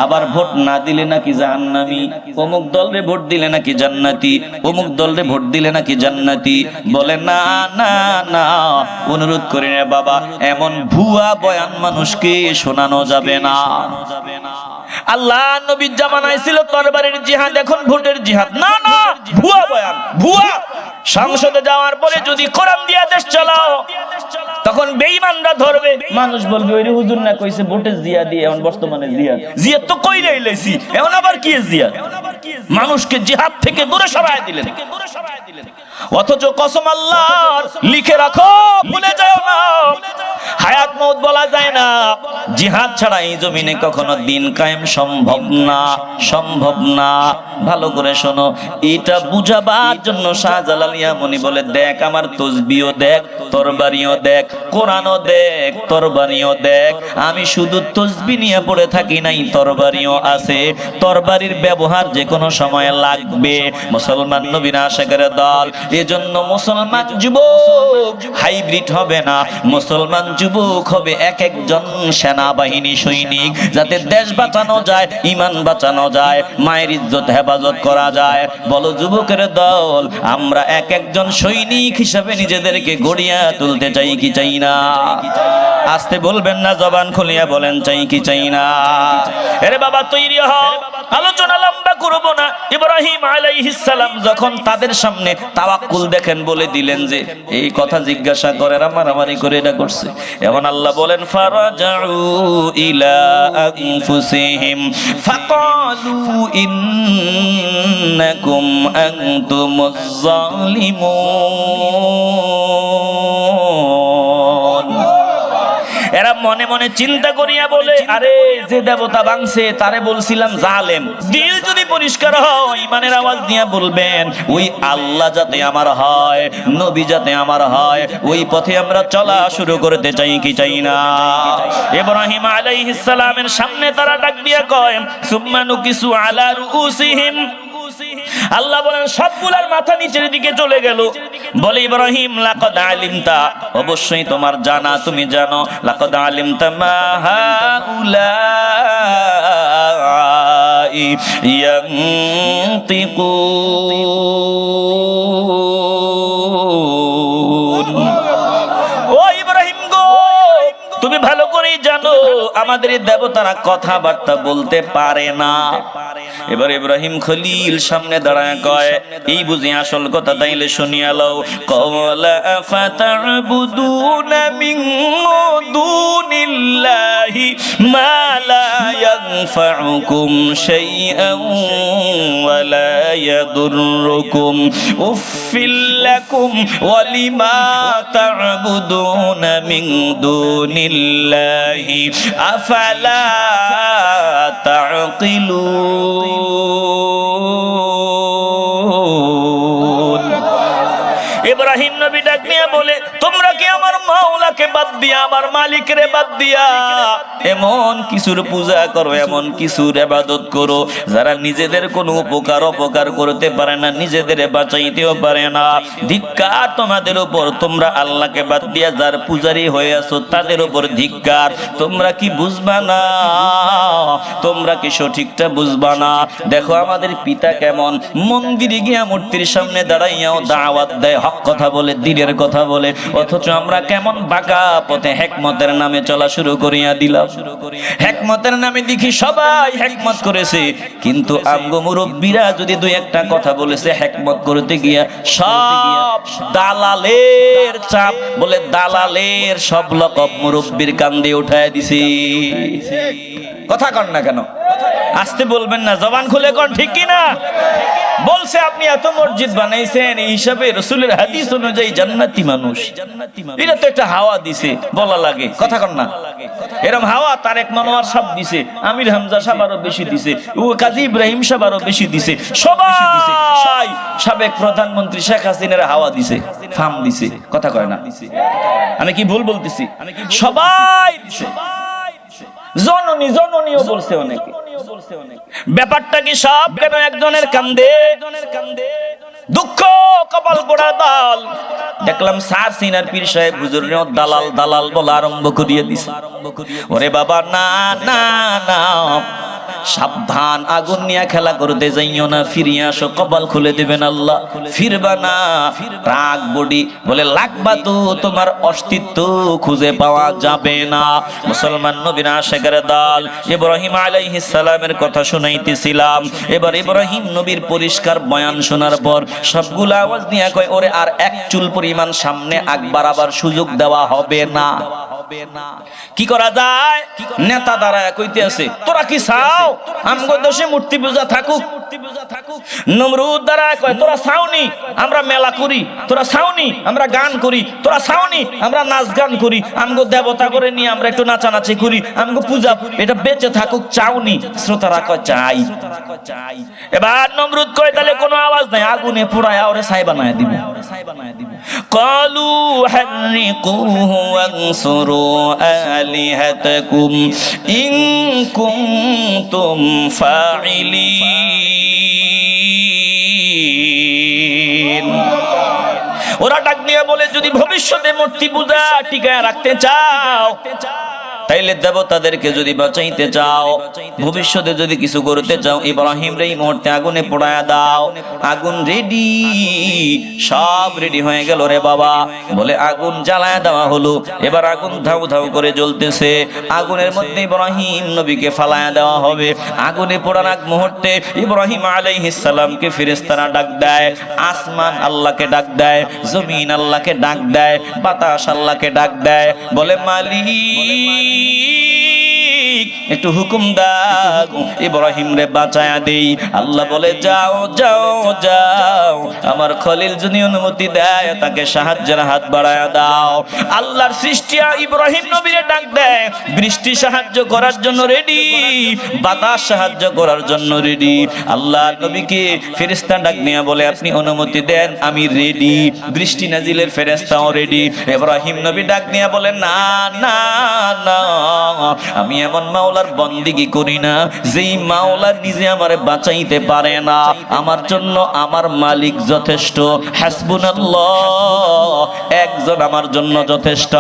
আবার ভোট না দিলে নাকি জাহান্নামী। অমুক দলরে ভোট দিলে নাকি জান্নাতি, অমুক দলরে ভোট দিলে নাকি জান্নাতি। বলে না না না, অনুরোধ করি না বাবা, এমন ভুয়া বয়ান মানুষকে শোনানো যাবে না। আল্লাহ নবীর জামানায় ছিল তরবারির জিহাদ, এখন ভোটের জিহাদ। না না, ভুয়া বয়ান, ভুয়া। সংসদে যাওয়ার পরে যদি কোরআন দিয়া দেশ চালাও, তখন বেঈমানরা ধরবে, মানুষ বলবে ওই হুজুর না কইছে ভোটের জিহাদ দিয়ে, এখন বর্তমানে জিহাদ। জিহাদ তো কইরাই লাইছি, এখন আবার কি জিহাদ? মানুষকে জিহাদ থেকে দূরে সরায় দিলেন। অথচ কসম আল্লাহর, লিখে রাখো, ভুলে যাও না, হায়াত মওত বলা যায় না। জিহাদ ছাড়া এই জমিনে কখনো দিন কায়েম সম্ভব না, সম্ভব না। ভালো করে শোনো, এটা বুঝাবার জন্য শাহজালাল ইয়ামানি বলে দেখ আমার তসবিহও দেখ, তরবারিও দেখ, কোরআনও দেখ, তরবারিও দেখ। আমি শুধু তসবিহ নিয়ে পড়ে থাকি নাই, তরবারিও আছে। তরবারির ব্যবহার যে কোনো সময় লাগবে। মুসলমান নবীর আশিকের দল, এজন্য মুসলমান যুবক হাইব্রিড হবে না, মুসলমান যুবক হবে এক একজন সেনা। সেনাবাহিনী সৈনিক, যাতে দেশ বাঁচানো যায়, ইমান বাঁচানো যায়, মায়ের ইজ্জত হেফাজত করা যায়। বলো যুবকের দল, আমরা এক একজন সৈনিক হিসাবে নিজেদেরকে গড়িয়া তুলতে চাই কি চাই না? আসতে বলবেন না, জবান খুলিয়া বলেন চাই কি চাই না? আরে বাবা তৈরি হও, আলোচনা লম্বা করব না। ইব্রাহিম আলাইহিস সালাম যখন তাদের সামনে তাওয়াক্কুল দেখেন, বলে দিলেন যে এই কথা জিজ্ঞাসা করে মারামারি করে এটা করছে। এখন আল্লাহ বলেন ফারাজাউ ইলা আনফুসিহিম ফাকালু ইন্নাকুম আনতুমুজ জালিমুন। এরা মনে মনে চিন্তা করিয়া বলে, আরে যে দেবতা ভাঙছে তারে বলছিলাম জালেম। দিল যদি পরিষ্কার হয়, ইমানের আওয়াজ নিয়ে বলবেন ওই আল্লাহ যাতে আমার হয়, নবী যাতে আমার হয়, ওই পথে আমরা চলা শুরু করতে চাই কি চাই না? ইব্রাহিম আলাইহিস সালামের সামনে তারা ডাক দিয়া কয় সুম্মা নুকিসু আলা রুউসিহিম। আল্লাহ বলেন সবগুলার মাথা নিচের দিকে চলে গেল। বলে ইব্রাহিম লাকাদ আলিমতা, অবশ্যই তোমার জানা, তুমি জানো, লাকাদ আলিমতা মা হাউলাই ইয়ানতিকুন। ও ইব্রাহিম গো, তুমি ভালো করেই জানো আমাদের এই দেবতারা কথাবার্তা বলতে পারে না। এবার ইব্রাহিম খলিল সামনে দাঁড়ায় কয়, এই বুঝি আসল কথা, তাইলে শুনিয়া লও। ক্বালা আফাতা'বুদুনা মিন দুনিল্লাহি মা লা ইয়ানফা'ুকুম শাইআন ওয়া লা ইয়াদুররুকুম উফফিল লাকুম ওয়া লিমা তা'বুদুনা মিন দুনিল্লাহি আফালা তা'কিলুন। ইব্রাহিম নবী ডাক নিয়ে বলে, তোমরা কি আমার মাওলাকে বাদ দিয়া, আমার মালিকরে বাদ দিয়া এমন কিছুর পূজা করো, এমন কিছুর ইবাদত করো যারা নিজেদের কোনো উপকার অপকার করতে পারে না, নিজেদের বাঁচাইতেও পারে না? ধিক্কার তোমাদের উপর, তোমরা আল্লাহকে বাদ দিয়া যার পূজারী হয়ে আছো তাদের উপর ধিক্কার। তোমরা কি বুঝবা না? তোমরা কি সঠিকটা বুঝবা না? দেখো আমাদের পিতা কেমন মন্দিরে গিয়া মূর্তির সামনে দাঁড়াইয়াও দাওয়াত দেয়, হক কথা বলে, দিনের কথা বলে, অথচ আমরা কেমন বাঁকা পথে হেকমতের নামে চলা শুরু করিয়া দিলাম। হেকমতের নামে দেখি সবাই হেকমত করেছে, কিন্তু আমগো মুরব্বীরা যদি দুই একটা কথা বলেছে হেকমত করতে গিয়া সব দালালের চাপ, বলে দালালের সব লকব মুরব্বীর কান্দে উঠায় দিছি। কথা কন না কেন? আসতে বলবেন না, জবান খুলে কন, ঠিক কি না? বলছে আপনি এত মসজিদ বানাইছেন, এই হিসাবে রাসূলের হাদিস অনুযায়ী জান্নাতি মানুষ। এটা তো একটা হাওয়া দিছে, বলা লাগে, কথা কন না? এরকম হাওয়া তারেক মনোয়ার সব দিছে, আমির হামজা সাহেব আরো বেশি দিছে, ও কাজী ইব্রাহিম সাহেব আরো বেশি দিছে, সবাই সাবেক প্রধানমন্ত্রী শেখ হাসিনার হাওয়া দিছে, ফাম দিছে, কথা কয় না? আমি কি ভুল বলতেছি? সবাই দিছে। জননী জননীও বলছে অনেকে। ব্যাপারটা কি সব কেন একজনের কান্দে? দুঃখ কপাল পোড়া দল। দেখলাম সার সিনার পীর সাহেব হুজুরের দালাল দালাল বলা আরম্ভ করিয়ে দিছে। ওরে বাবা, না না না, সাবধান, আগুন নিয়ে খেলা করতে যাইও না, ফিরিয়ে আসো, কপাল খুলে দেবেন আল্লাহ, ফিরবা না। রাগ বডি বলে লাগবা তো, তোমার অস্তিত্ব খুঁজে পাওয়া যাবে না। মুসলমান নবীর আশিকের দল, ইব্রাহিম আলাইহিস সালামের কথা শুনাইতেছিলাম। এবার ইব্রাহিম নবীর পরিষ্কার বয়ান শোনার পর সবগুলা আওয়াজ নিয়ে কয়, ওরে আর এক চুল পরিমাণ সামনে আগবার আবার সুযোগ দেওয়া হবে না। কি করা যায়? নেতা দ্বারা কইতে আছে, তোরা কি চাও আমগো দেশে মূর্তি পূজা থাকুক? নমরুদ দ্বারা কয়, তোরা চাওনি আমরা মেলা করি, তোরা চাওনি আমরা গান করি, তোরা চাওনি আমরা নাচ গান করি, আমগো দেবতা করে নিয়ে আমরা একটু নাচানাচি করি, আমগো পূজা এটা বেঁচে থাকুক, চাওনি? শ্রোতারা কয় চাই। এবার নমরুদ কয়, তাহলে কোনো আওয়াজ নাই, আগুনে পোড়ায় ওরে ছাই বানায় দিব। ক্বালু হাররিকুহু ওয়ানসুরু আলিহাতাকুম ইন কুনতুম ফাইলিন। ওরা ডাক দিয়ে বলে, যদি ভবিষ্যতে মূর্তি পূজা টিকায় রাখতে চাও তাইলে দেবতাদেরকে যদি বাঁচাইতে চাও, ভবিষ্যতে যদি কিছু করতে চাও, ইব্রাহিম রে এই মুহূর্তে আগুনে পোড়ায়া দাও। আগুন রেডি, সব রেডি হয়ে গেল রে বাবা। বলে আগুন জ্বালায় দেওয়া হলো। এবার আগুন ধাউ ধাউ করে জ্বলতেছে। আগুনের মধ্যে ইব্রাহিম নবীকে ফালায়া দেওয়া হবে। আগুনে পোড়ার আগ মুহূর্তে ইব্রাহিম আলাইহিস সালামকে ফেরেশতারা ডাক দেয়। আসমান আল্লাহকে ডাক দেয়, জমিন আল্লাহকে ডাক দেয়, বাতাস আল্লাহকে ডাক দেয়। বলে মালিক একটু হুকুম দাও, ইব্রাহিম রে বাঁচায়া দেই। আল্লাহ বলে যাও যাও যাও, আমার খলিল যদি অনুমতি দেয় তাকে সাহায্যের হাত বাড়ায়া দাও। আল্লাহর সৃষ্টি ইব্রাহিম নবীরে ডাক দেয়, বৃষ্টি সাহায্য করার জন্য রেডি, বাতাস সাহায্য করার জন্য রেডি। আল্লাহ নবীকে ফেরেশতা ডাক নিয়ে বলে আপনি অনুমতি দেন, আমি রেডি। বৃষ্টি নাজিলের ফেরেশতাও রেডি। ইব্রাহিম নবী ডাক নিয়ে বলে না না না, আমি এমন মাওলার বন্দিগি করি না যেই মাওলা নিজে আমারে বাঁচাইতে পারে না। আমার জন্য আমার মালিক যথেষ্ট, হাসবুনাল্লাহ, একজন আমার জন্য যথেষ্ট।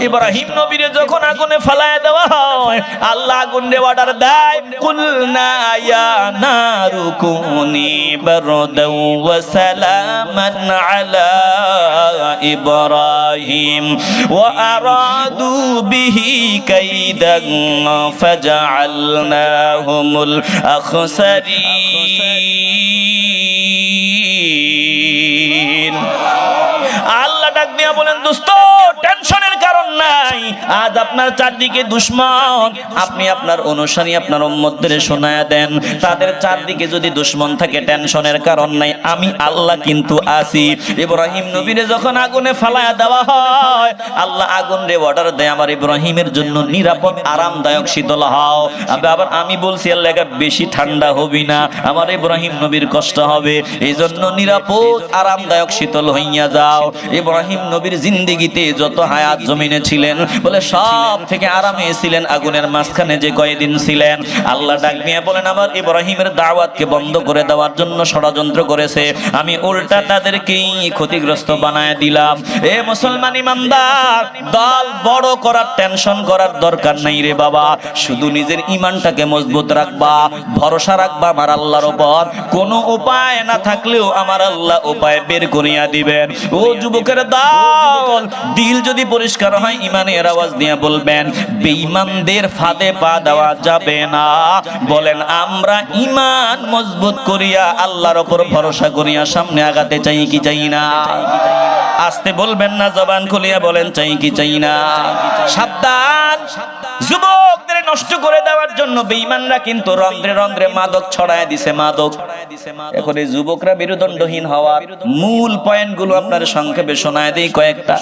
ইব্রাহিম নবীরে যখন আগুনে ফালায়া দেওয়া হয়, আল্লাহ আগুনে অর্ডার দেয়, কুলনা ইয়া নারু কুনি বারদাও ওয়া সালামান আলা ইব্রাহিম ওয়া আরাদু বিহি কাইদান ফাজআলনাহুমুল আখসারিন। আল্লাহ ডাক দিয়া বলেন দোস্ত টেনশনের কারণ নাই, আজ আপনার চারদিকে দুশমন, আপনি আপনার অনুসারী আপনার উম্মতদের শোনায়া দেন, তাদের চারদিকে যদি দুশমন থাকে টেনশনের কারণ নাই, আমি আল্লাহ কিন্তু আছি। ইব্রাহিম নবীরে যখন আগুনে ফালায়া দেওয়া হয়, আল্লাহ আগুন রে অর্ডার দেয় আমার ইব্রাহিমের জন্য নিরাপদ আরামদায়ক শীতল হও। আবার আমি বলছি আল্লাহ বেশি ঠান্ডা হবি না, আমার ইব্রাহিম নবীর কষ্ট হবে, এই জন্য নিরাপদ আরামদায়ক শীতল হইয়া যাও। ইব্রাহিম নবীর জিন্দেগিতে যত হায়াত জমিনে ছিলেন, বলে সব থেকে আরামে ছিলেন আগুনের মাঝখানে যে কয়েকদিন ছিলেন। আল্লাহ ডাক নিয়ে বলেন আমার ইব্রাহিমের দাওয়াতকে বন্ধ করে দেওয়ার জন্য ষড়যন্ত্র করেছে, আমি উল্টা তাদেরকেই ক্ষতিগ্রস্ত বানায় দিলাম। এ মুসলমান ইমানদার, দল বড় করার টেনশন করার দরকার নাই রে বাবা, শুধু নিজের ঈমানটাকে মজবুত রাখবা, ভরসা রাখবা আমার আল্লাহর উপর। কোনো উপায় না থাকলেও আমার আল্লাহ উপায় বের করিয়া দিবেন। ও যুবকের দল, দিল যদি পরিষ্কার হয় ঈমানের আওয়াজ দিয়ে বলবেন বেঈমানদের ফাঁদে পা দেওয়া যাবে না। বলেন আমরা ঈমান মজবুত করিয়া আল্লাহর উপর ভরসা করিয়া সামনে আগাতে চাই কি চাই না? আস্তে বলবেন না, জবান খুলিয়া বলেন চাই কি চাই না? সাবধান, যুবকদের নষ্ট করে দেওয়ার জন্য বেঈমানরা কিন্তু রন্ধ্রে রন্ধ্রে মাদক ছড়ায় দিছে। মাদক, এখন এই যুবকরা মেরুদণ্ডহীন হওয়ার মূল পয়েন্টগুলো আপনার সংক্ষেপে শোনায় দেই কয়েকটা।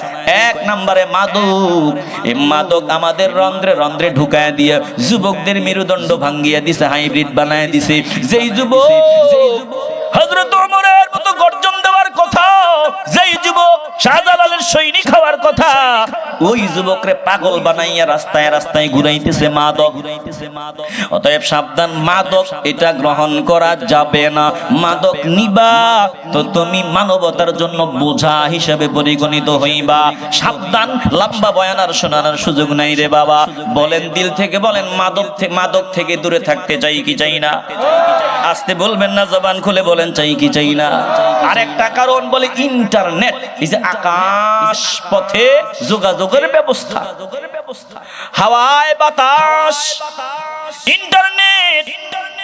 এক নম্বরে মাদক। এই মাদক আমাদের রন্ধ্রে রন্ধ্রে ঢুকায় দিয়ে যুবকদের মেরুদণ্ড ভাঙ্গিয়া দিছে, হাইব্রিড বানায় দিছে। যেই যুবক হযরত ওমরের মতো গর্জন দেওয়ার কথা, যেই যুবক শাহজালালের সৈনিক হওয়ার কথা, ওই যুবকরে পাগল বানাইয়া রাস্তায় রাস্তায় ঘুরাইতেছে মাদক। অতএব সাবধান, মাদক এটা গ্রহণ করা যাবে না। মাদক নিবা তো তুমি মানবতার জন্য বোঝা হিসেবে পরিগণিত হইবা। সাবধান, লম্বা বয়ান আর শোনানোর সুযোগ নাই রে বাবা। বলেন দিল থেকে বলেন মাদক থেকে দূরে থাকতে চাই কি চাই না? আস্তে বলবেন না, জবান খুলে বলেন চাই কি চাই না? আরেকটা কারণ বলে ইন্টারনেট, এই যে আকাশ পথে যোগাযোগের ব্যবস্থা, হাওয়ায় বাতাস, ইন্টারনেট।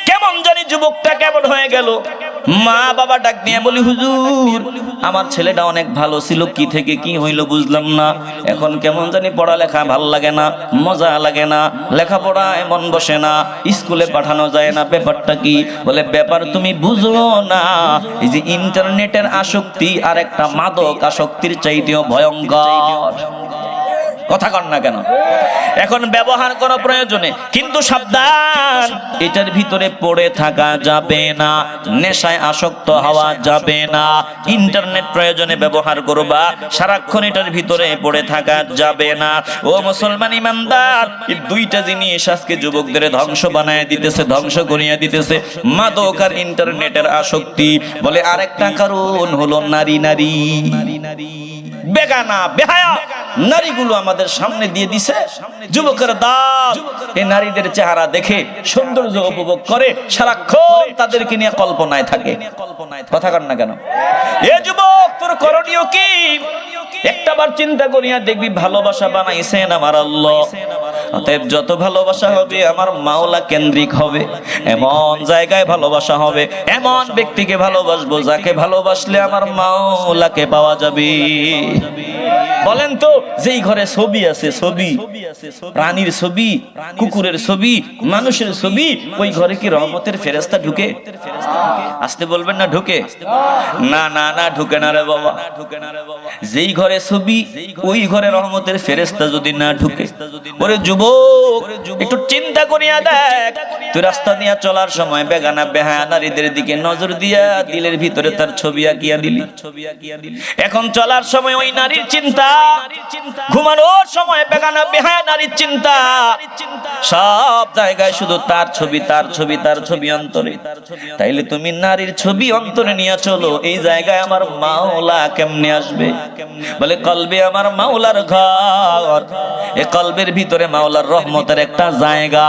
কেমন জানি যুবকটা কেমন হয়ে গেল। মা বাবা ডাক দিয়ে বলি হুজুর আমার ছেলেটা অনেক ভালো ছিল, কি থেকে কি হইল বুঝলাম না, এখন কেমন জানি পড়ালেখা ভাল লাগে না, মজা লাগে না, লেখাপড়ায় মন বসে না, স্কুলে পাঠানো যায় না, ব্যাপারটা কি? বলে ব্যাপার তুমি বুঝো না, এই যে ইন্টারনেটের আসক্তি আর একটা মাদক আসক্তির চাইতেও ভয়ঙ্কর। কথা কন না কেন? এখন ব্যবহার করা প্রয়োজনে, কিন্তু সাবধান, এটার ভিতরে পড়ে থাকা যাবে না, নেশায় আসক্ত হওয়া যাবে না। ইন্টারনেট প্রয়োজনে ব্যবহার করবা, সারাক্ষণ এটার ভিতরে পড়ে থাকা যাবে না। ও মুসলমান ইমানদার, এই দুইটা জিনিস আজকে যুবকদের ধ্বংস বানায় দিতেছে, ধ্বংস করিয়া দিতেছে, মাদক আর ইন্টারনেটের আসক্তি। বলে আরেকটা কারণ হলো নারী। বেগানা বেহায়া নারীগুলো আমাদের সামনে দিয়ে দিছে। যুবকের দল এই নারীদের চেহারা দেখে সৌন্দর্য উপভোগ করে, সারাক্ষণ তাদেরকে নিয়ে কল্পনায় থাকে। কথা কর না কেন? এ যুবক, তোর করণীয় কি? একটাবার চিন্তা করিয়া দেখবি ভালোবাসা বানাইছেন আমার আল্লাহ। অতএব যত ভালোবাসা হবে আমার মাওলা কেন্দ্রিক হবে, এমন জায়গায় ভালোবাসা হবে, এমন ব্যক্তিকে ভালোবাসবো যাকে ভালোবাসলে আমার মাওলাকে পাওয়া যাবে। বলেন তো, যেই ঘরে ছবি আছে, ছবি, প্রাণীর ছবি, কুকুরের ছবি, মানুষের ছবি, ওই ঘরে কি রহমতের ফেরেশতা ঢুকে? আসতে বলবেন না ঢুকে? না না না, ঢুকে না রে বাবা। যেই ঘরে ছবি, ওই ঘরে রহমতের ফেরেশতা যদি না ঢুকে, ওরে যুবক একটু চিন্তা করিয়া দেখ। তুই রাস্তা দিয়া চলার সময় বেগানা বেহায়া নারীদের দিকে নজর দিয়া দিলের ভিতরে তার ছবি আঁকিয়া দিলি। এখন চলার সময় ওই নারীর চিন্তা, ঘুমানোর সময় বেগানা বেহায়া নারীর চিন্তা, সব জায়গায় শুধু তার ছবি, তার ছবি, তার ছবি অন্তরে। তাইলে তুমি নারীর ছবি অন্তরে নিয়ে চলো, এই জায়গায় আমার মাওলা কেমনে আসবে? বলে কলবে আমার মাওলার ঘর, এই কলবের ভিতরে মাওলার রহমতের একটা জায়গা,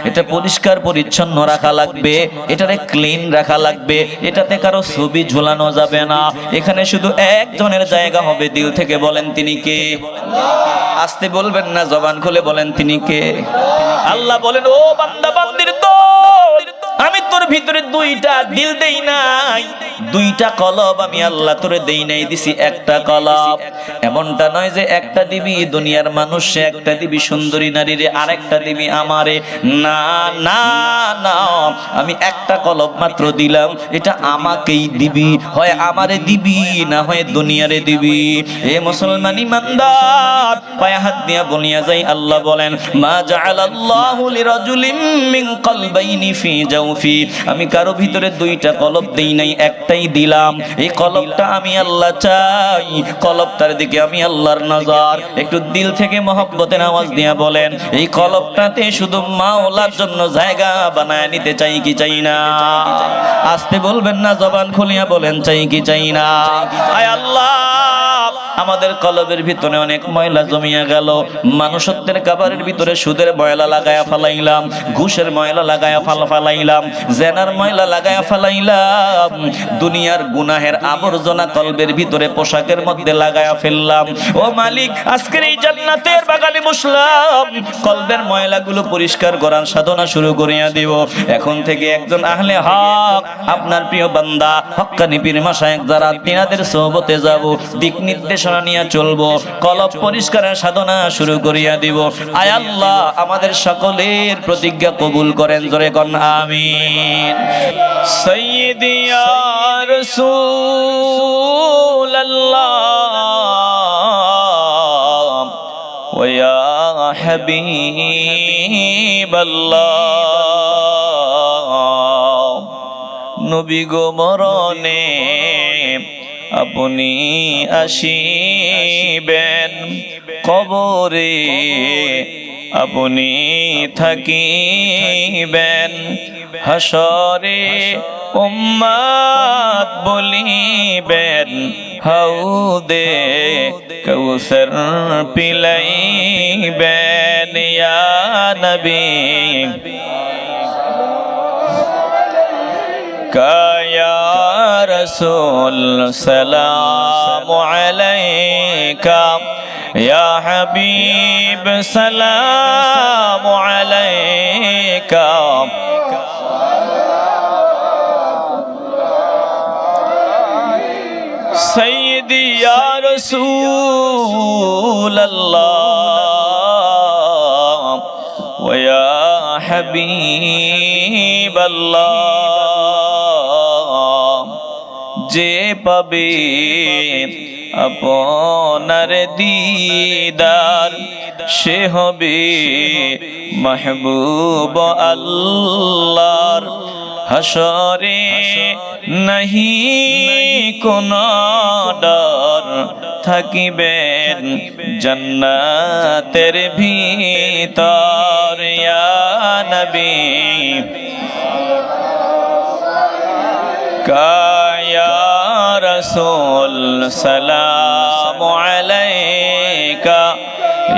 এটা পরিষ্কার পরিচ্ছন্ন রাখা লাগবে, এটারে ক্লিন রাখা লাগবে, এটাতে কারো ছবি ঝোলানো যাবে না। এখানে শুধু একজনের জায়গা হবে। দিল থেকে বলেন তিনি কে? আসতে বলবেন না, জবান খুলে বলেন তিনি কে? আল্লাহ বলেন, ও বান্দা বান্দির দল, আমি তোর ভিতরে দুইটা দিল দেই নাই, দুইটা কলব আমি আল্লাহ তোরে দেই নাই, দিছি একটা কলব। এমনটা নয় যে একটা দিবি দুনিয়ার মানুষে, একটা দিবি সুন্দরী নারীরে, আরেকটা দিবি আমারে। না না না, আমি একটা কলব মাত্র দিলাম, এটা আমাকেই দিবি, হয় আমারে দিবি, না হয় দুনিয়ারে দিবি। এ মুসলমান ইমানদার, পায়ে হাত দিয়া বলিয়া যাই, আল্লাহ বলেন, মা জাআলাল্লাহু লিরাজুলিম মিন কলবাইনি ফি জাওফি, আমি কারো ভিতরে দুইটা কলব দেই নাই, একটাই দিলাম। এই কলবটা আমি আল্লাহ চাই, কলবটার দিকে আমি আল্লাহর নজর। একটু দিল থেকে মহব্বতের আওয়াজ দিয়া বলেন, এই কলবটাতে শুধু মাওলার জন্য জায়গা বানায় নিতে চাই কি চাই না? আসতে বলবেন না, জবান খুলিয়া বলেন, চাই কি চাই না? আয় আল্লাহ, আমাদের কলবের ভিতরে অনেক ময়লা জমিয়া গেল। মানুষত্বের কাবারের ভিতরে সুদের ময়লা লাগায়া ফালাইলাম, ঘুষের ময়লা লাগায়া ফালাইলাম, জেনার ময়লা লাগায়া ফালাইলাম, দুনিয়ার গুনাহের আবর্জনা কলবের ভিতরে পোশাকের মধ্যে লাগায়া ফেললাম। ও মালিক, আজকের এই জান্নাতের বাগানে বসলাম, কলবের ময়লাগুলো পরিষ্কার করার সাধনা শুরু করিয়া দিব। এখন থেকে একজন আহলে হক, আপনার প্রিয় বান্দা, হক্কানি পীর মাশায়েখ যারা, তিনাদের সোহবতে যাব, দিক নির্দেশনা নিয়ে চলবো, কলব পরিষ্কারের সাধনা শুরু করিয়া দিব। আয় আল্লাহ, আমাদের সকলের প্রতিজ্ঞা কবুল করেন, জোরে কোন আমিন। সাইয়্যিদি ইয়া রাসূলুল্লাহ ওয়া ইয়া হাবিবাল্লাহ, নবী গো মরণে আপনি আসিবেন, কবরে আপনি থাকিবেন, হাসরে উম্মত বলিবেন, হাউদে কাউসার পিলাইবেন। ইয়া নবী কায়া রাসূল সালামু আলাইকা, ইয়া হাবিব সালামু আলাইকা, সাইয়্যিদি ইয়া রাসূলুল্লাহ ওয়া ইয়া হাবিবাল্লাহ, যে পাবে আপনার দিদার, সে হবে মাহবুব আল্লাহর। হাসরে নাহি কোন ডর, থাকিবেন জান্নাতের ভিতর। ইয়া নবী কায়া রাসূল সালামু আলাইকা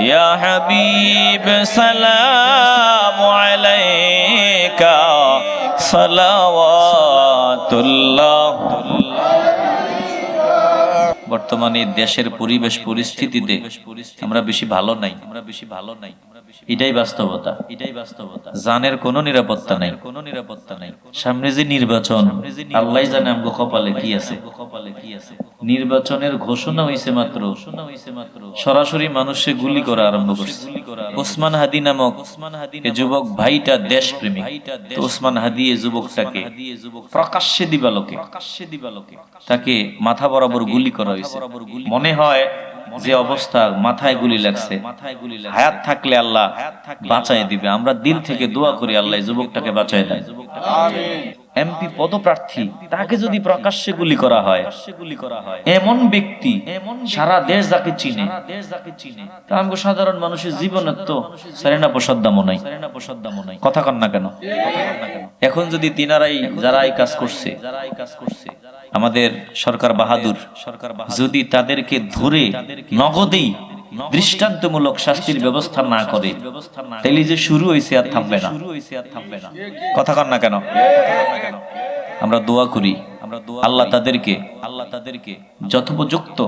ইয়া হাবিব সালামু আলাইকা সালাওয়াতুল্লাহ। বর্তমানে দেশের পরিবেশ পরিস্থিতিতে আমরা বেশি ভালো নাই, এটাই বাস্তবতা। জানের কোনো নিরাপত্তা নাই। সামনে যে নির্বাচন, আল্লাহ জানে আমগো কপালে কি আছে। নির্বাচনের ঘোষণা হইছে মাত্র, সরাসরি মানুষে গুলি করা আরম্ভ করছে। ওসমান হাদি নামক এই যুবক ভাইটা দেশপ্রেমিক। তো ওসমান হাদি এই যুবকটাকে প্রকাশ্যে দিবালোকে তাকে মাথা বরাবর গুলি করা হয়েছে। মনে হয় যে অবস্থা, মাথায় গুলি লাগছে, হায়াত থাকলে আল্লাহ বাঁচায় দিবে। আমরা দিল থেকে দোয়া করি আল্লাহ এই যুবকটাকে বাঁচায় দেয়। এমপি পদপ্রার্থী, তাকে যদি প্রকাশ্যে গুলি করা হয়, এমন ব্যক্তি সারা দেশ যাকে চিনে, তা আমগো সাধারণ মানুষের জীবনের তো সেরেনা প্রসাদ্দামও নাই। কথা কন না কেন? এখন যদি তিনারাই যারা এই কাজ করছে, আমাদের সরকার বাহাদুর যদি তাদেরকে ধরে নগদেই দৃষ্টান্তমূলক শাস্তির ব্যবস্থা না করে, তাইলে যে শুরু হয়েছে আর থামবে না। কথা কন না কেন? আমরা দোয়া করি আল্লাহ তাদেরকে যথোপযুক্ত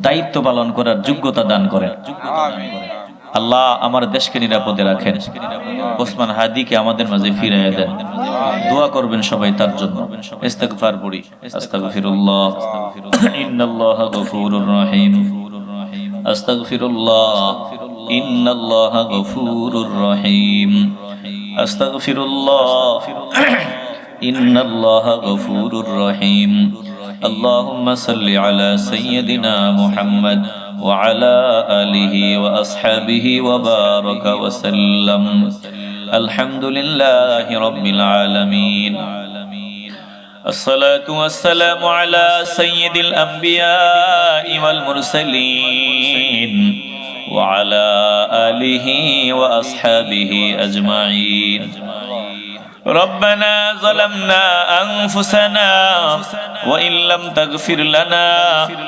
দায়িত্ব পালন করার যোগ্যতা দান করেন। আল্লাহ আমার দেশকে নিরাপদে রাখেন। ওসমান হাদিকে আমাদের মাঝে ফিরিয়ে দেন। দোয়া করবেন সবাই তার জন্য। ইস্তিগফার পড়ি। আস্তাগফিরুল্লাহ ইন্নাল্লাহা গফুরুর রহিম। আস্তাগফিরুল্লাহ ইন্নাল্লাহা গফুরুর রহিম। আস্তাগফিরুল্লাহ ইন্নাল্লাহা গফুরুর রহিম। আল্লাহুম্মা সাল্লি আলা সাইয়্যিদিনা মুহাম্মদ وعلى آله وأصحابه وبارك وسلم. الحمد لله رب العالمين. الصلاة والسلام على سيد الأنبياء والمرسلين وعلى آله وأصحابه أجمعين. ربنا ظلمنا أنفسنا وإن لم تغفر لنا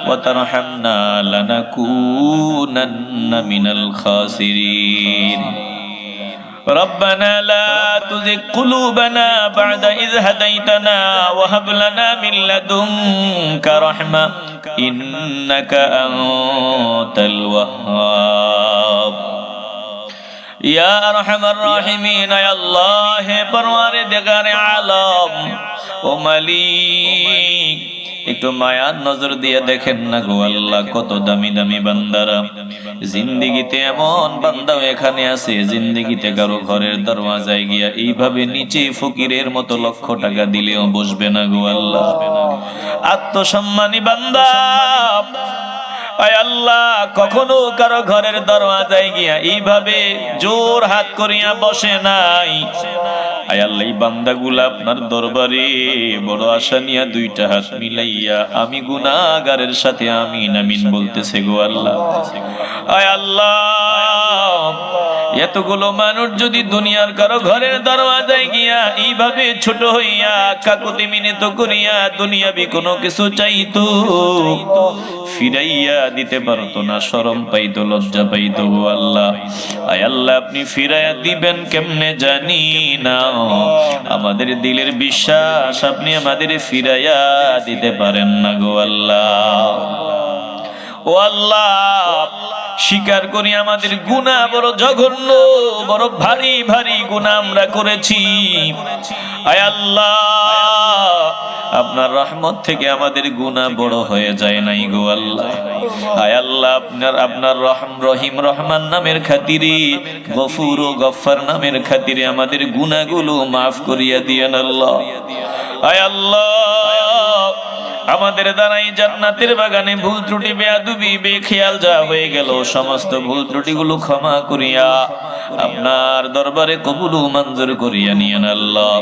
وترحمنا لنكونن من الخاسرين. ربنا لا تزغ قلوبنا بعد إذ هديتنا وهب لنا من لدنك رحمة إنك أنت الوهاب. يا أرحم الراحمين يا الله পরওয়ারদিগার আলম ও মালিক, একটু মায়ার নজর দিয়ে দেখেন না গো আল্লাহ, কত দামি দামি বান্দারা। জিন্দেগিতে এমন বান্দাও এখানে আছে, জিন্দেগিতে কারো ঘরের দরওয়াজায় গিয়া এইভাবে নিচে ফকিরের মতো লক্ষ টাকা দিলেও বসবে না গো আল্লাহ। আত্মসম্মানী বান্দা, আয় আল্লাহ, কখনো কারো ঘরের দরওয়াজায় গিয়া এইভাবে জোর হাত করিয়া বসে নাই। আয় আল্লাহ, এই বান্দাগুলা আপনার দরবারে বড় আশা নিয়া দুইটা হাত মিলাইয়া আমি গুনাহগারের সাথে আমিন আমিন বলতেছে গো আল্লাহ। আয় আল্লাহ, এতগুলো মানুষ যদি দুনিয়ার কারো ঘরের দরওয়াজায় গিয়া এইভাবে ছোট হইয়া কাকুতি মিনতি করিয়া দুনিয়াবি কোনো কিছু চাইতো, ফিরাইয়া দিতে পারতো না, শরম পাইতো, লজ্জা পাইতো গো আল্লাহ। আয় আল্লাহ, আপনি ফিরাইয়া দিবেন কেমনে জানি না। আমাদের দিলের বিশ্বাস আপনি আমাদের ফিরাইয়া দিতে পারেন না গো আল্লাহ। ও আল্লাহ, স্বীকার করি আমাদের গুনাহ বড় জঘন্য, বড় ভারী ভারী গুনাহ আমরা করেছি। আয় আল্লাহ, আপনার রহমত থেকে আমাদের গুনাহ বড় হয়ে যায় নাই গো আল্লাহ। আয় আল্লাহ, আপনার রহিম রহমান নামের খাতিরে, গফুর ও গফফার নামের খাতিরে আমাদের গুনাহগুলো মাফ করিয়া দিয়েন আল্লাহ। আয় আল্লাহ, আমাদের দ্বারাই জান্নাতের বাগানে ভুল ত্রুটি বেয়াদবি বেখেয়াল যা হয়ে গেল, সমস্ত ভুল ত্রুটিগুলো ক্ষমা করিয়া আপনার দরবারে কবুল ও মঞ্জুর করিয়া নিয়েন আল্লাহ।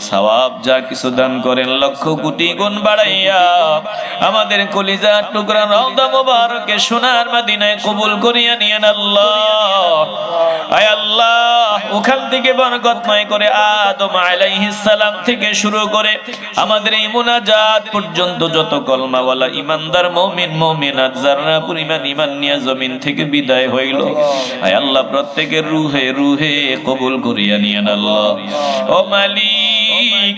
সওয়াব যা কিছু দান করেন লক্ষ কোটি গুণ বাড়াইয়া আমাদের কলিজার টুকরা রওজা মুবারকে সোনার মদিনায় কবুল করিয়া নিয়েন আল্লাহ। আয় আল্লাহ, ওখান থেকে বরকতময় করে আদম আলাইহিস সালাম থেকে শুরু করে আমাদের এই মুনাজাত পর্যন্ত যত কলমাওয়ালা ইমানদার মুমিন মুমিনাত যারা পরিমাণ ঈমান নিয়ে জমিন থেকে বিদায় হইল, আয় আল্লাহ প্রত্যেকের রুহে রুহে কবুল করিয়া নিয়েন আল্লাহ। ও মালিক,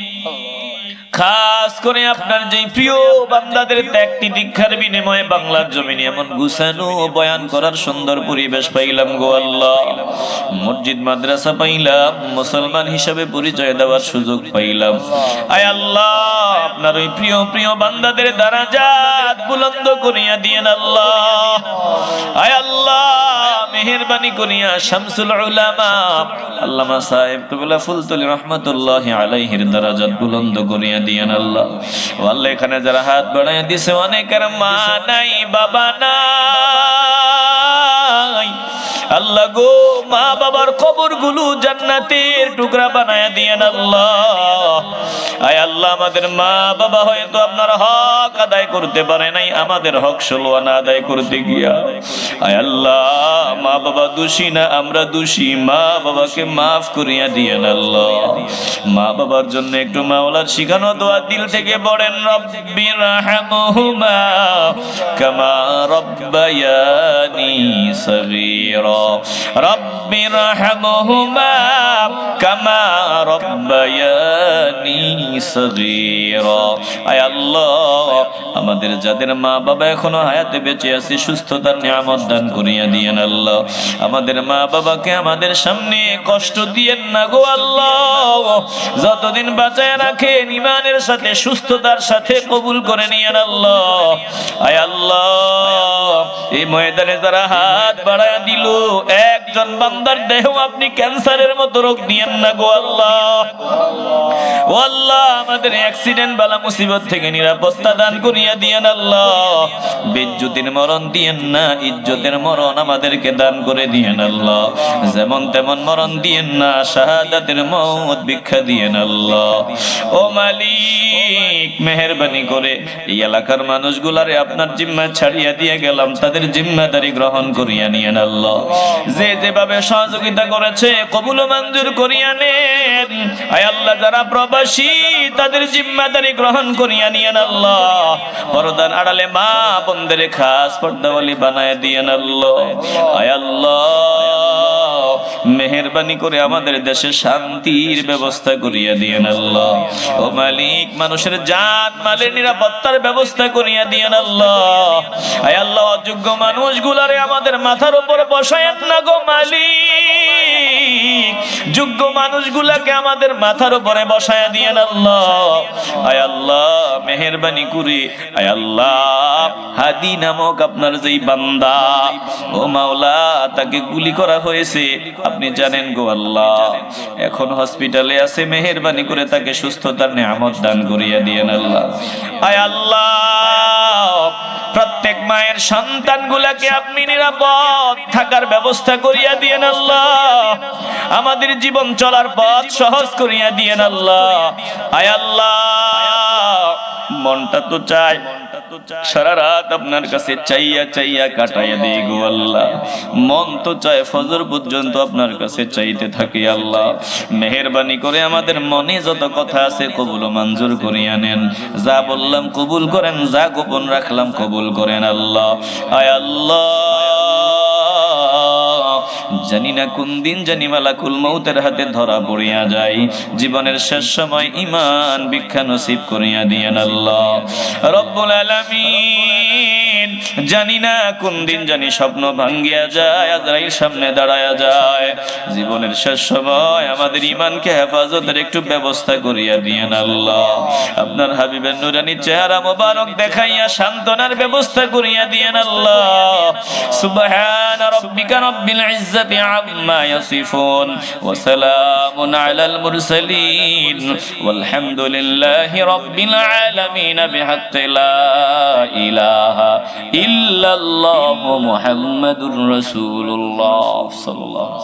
খাস করে আপনার যে প্রিয় বান্দাদের ত্যাগটি দীক্ষার বিনিময়ে বাংলার জমিনে এমন গুছানো বয়ান করার সুন্দর পরিবেশ পাইলাম গো আল্লাহ। মসজিদ মাদ্রাসা পাইলাম, মুসলমান হিসাবে পরিচয় দেওয়ার সুযোগ পাইলাম। আয় আল্লাহ, আপনার ওই প্রিয় প্রিয় বান্দাদের দারাজাত বুলন্দ করিয়া দিয়েন আল্লাহ। আয় আল্লাহ, মেহেরবানি করিয়া শামসুল উলামা আল্লামা সাহেব কিবলা ফুলতলি রহমাতুল্লাহি আলাইহির দারাজাত বুলন্দ করিয়া দিয়েন আল্লাহ। ও আল্লাহ, এখানে যারা হাত বাড়ায় দিছে অনেকের মা নাই বাবা নাই, আল্লাহ গো মা বাবার কবরগুলো জান্নাতের টুকরা বানায়া দিয়েন আল্লাহ। আয় আল্লাহ, আমাদের মা বাবা হয়তো আপনার হক আদায় করতে পারে নাই, আমাদের হক ষোলোয়ানা আদায় করতে গিয়া আয় আল্লাহ মা বাবা দোষী না, আমরা দোষী। মা বাবাকে মাফ করিয়া দিয়েন আল্লাহ। মা বাবার জন্য একটু মাওলার শিখানো দোয়া দিল থেকে পড়েন, রব্বির রাহমহুমা কামা রব্বায়ানি সগীরা, রব্বির রাহমহুমা কামা রব্বায়ানি সগীরা। আয় আল্লাহ, আমাদের যাদের মা বাবা এখনো হায়াতে বেঁচে আছে সুস্থতার নিয়ামত দান করিয়া দিয়েন আল্লাহ। আমাদের মা বাবাকে আমাদের সামনে কষ্ট দিয়েন না গো আল্লাহ। যতদিন বাঁচায় রাখেন ঈমানের সাথে সুস্থতার সাথে কবুল করে নিয়েন আল্লাহ। আয় আল্লাহ, এই ময়দানে যারা হাত বাড়ায় দিল, একজন বান্দার দেহ আপনি ক্যান্সারের মতো রোগ দিয়েন না গো আল্লাহ। ও আল্লাহ, আমাদের অ্যাক্সিডেন্ট বালা মুসিবত থেকে নিরাপত্তা দান করিয়া দিয়েন আল্লাহ। বেজ্জতির মরণ দিয়েন না, ইজ্জতের মরণ আমাদেরকে দান করে দিয়েন আল্লাহ। যেমন তেমন মরণ দিয়েন না, শাহাদাতের মওত ভিক্ষা দিয়েন আল্লাহ। ও মালিক, মেহেরবানি করে এই এলাকার মানুষগুলারে আপনার জিম্মায় ছাড়িয়া দিয়ে গেলাম, তাদের জিম্মাদারি গ্রহণ করিয়া নিয়েন আল্লাহ। যে যেভাবে সহযোগিতা করেছে কবুল ও মঞ্জুর করিয়া নেন। আয় আল্লাহ, যারা প্রবাসী তাদের জিম্মাদারি গ্রহণ করিয়া নিয়েন আল্লাহ। পর্দার আড়ালে মা বোনদের খাস পর্দাওয়ালি বানায় দিয়েন আল্লাহ। আয় আল্লাহ, মেহেরবানি করে আমাদের দেশে শান্তির ব্যবস্থা করিয়া দিয়েন আল্লাহ। ও মালিক, মানুষের জান মালের নিরাপত্তার ব্যবস্থা করিয়া দিয়েন আল্লাহ। আয় আল্লাহ, অযোগ্য মানুষগুলারে আমাদের মাথার উপর বসায়েন না গো মালিক। যোগ্য মানুষগুলাকে আমাদের মাথার উপরে বসায়া দিয়েন আল্লাহ। আয় আল্লাহ, মেহেরবানি করে আয় আল্লাহ, হাদি নামক আপনার যেই বান্দা, ও মাওলা, তাকে গুলি করা হয়েছে আপনি জানেন গো আল্লাহ। এখন হসপিটালে আছে, মেহেরবানি করে তাকে সুস্থতার নিয়ামত দান করিয়া দিয়েন আল্লাহ। আয় আল্লাহ, প্রত্যেক মায়ের সন্তানগুলাকে আপনি নিরাপদ থাকার ব্যবস্থা করিয়া দিয়েন আল্লাহ। আমাদের জীবন চলার পথ সহজ করিয়া দিয়েন আল্লাহ। আয় আল্লাহ, মনটা তো চায় সারা রাত আপনার কাছে চাইয়া চাইয়া কাটাইয়া দেই গো আল্লাহ। মন তো চায় ফজর পর্যন্ত আপনার কাছে চাইতে থাকি আল্লাহ। মেহেরবানি করে আমাদের মনে যত কথা আছে কবুল ও মঞ্জুর করিয়া নেন। যা বললাম কবুল করেন, যা গোপন রাখলাম কবুল করেন আল্লাহ। আয় আল্লাহ, জানি না কোন দিন জানি মালাকুল মউতের হাতে ধরা পড়িয়া যায়। জীবনের শেষ সময় ঈমান ভিক্ষা নসিব করিয়া দিয়েন আল্লাহ রব্বুল আলামিন। জানি না কোন দিন জানি স্বপ্ন ভাঙ্গিয়া যায়, আজরাইল সামনে দাঁড়ায়া যায়। জীবনের শেষ সময় আমাদের ঈমানকে হেফাজতের একটু ব্যবস্থা করিয়া দিয়েন আল্লাহ। আপনার হাবিবের নুরানি চেহারা মোবারক দেখাইয়া সান্ত্বনার ব্যবস্থা করিয়া দিয়েন আল্লাহ। সুবহান রাব্বিকা রাব্বিল ইজ্জাতি আম্মা ইয়াসিফুন ওয়া সালামুন আলাল মুরসালিন ওয়ালহামদুলিল্লাহি রাব্বিল আলামিন বিহাক্কি লা ইলাহা ইল্লাল্লাহু মুহাম্মাদুর রাসূলুল্লাহ সাল্লাল্লাহু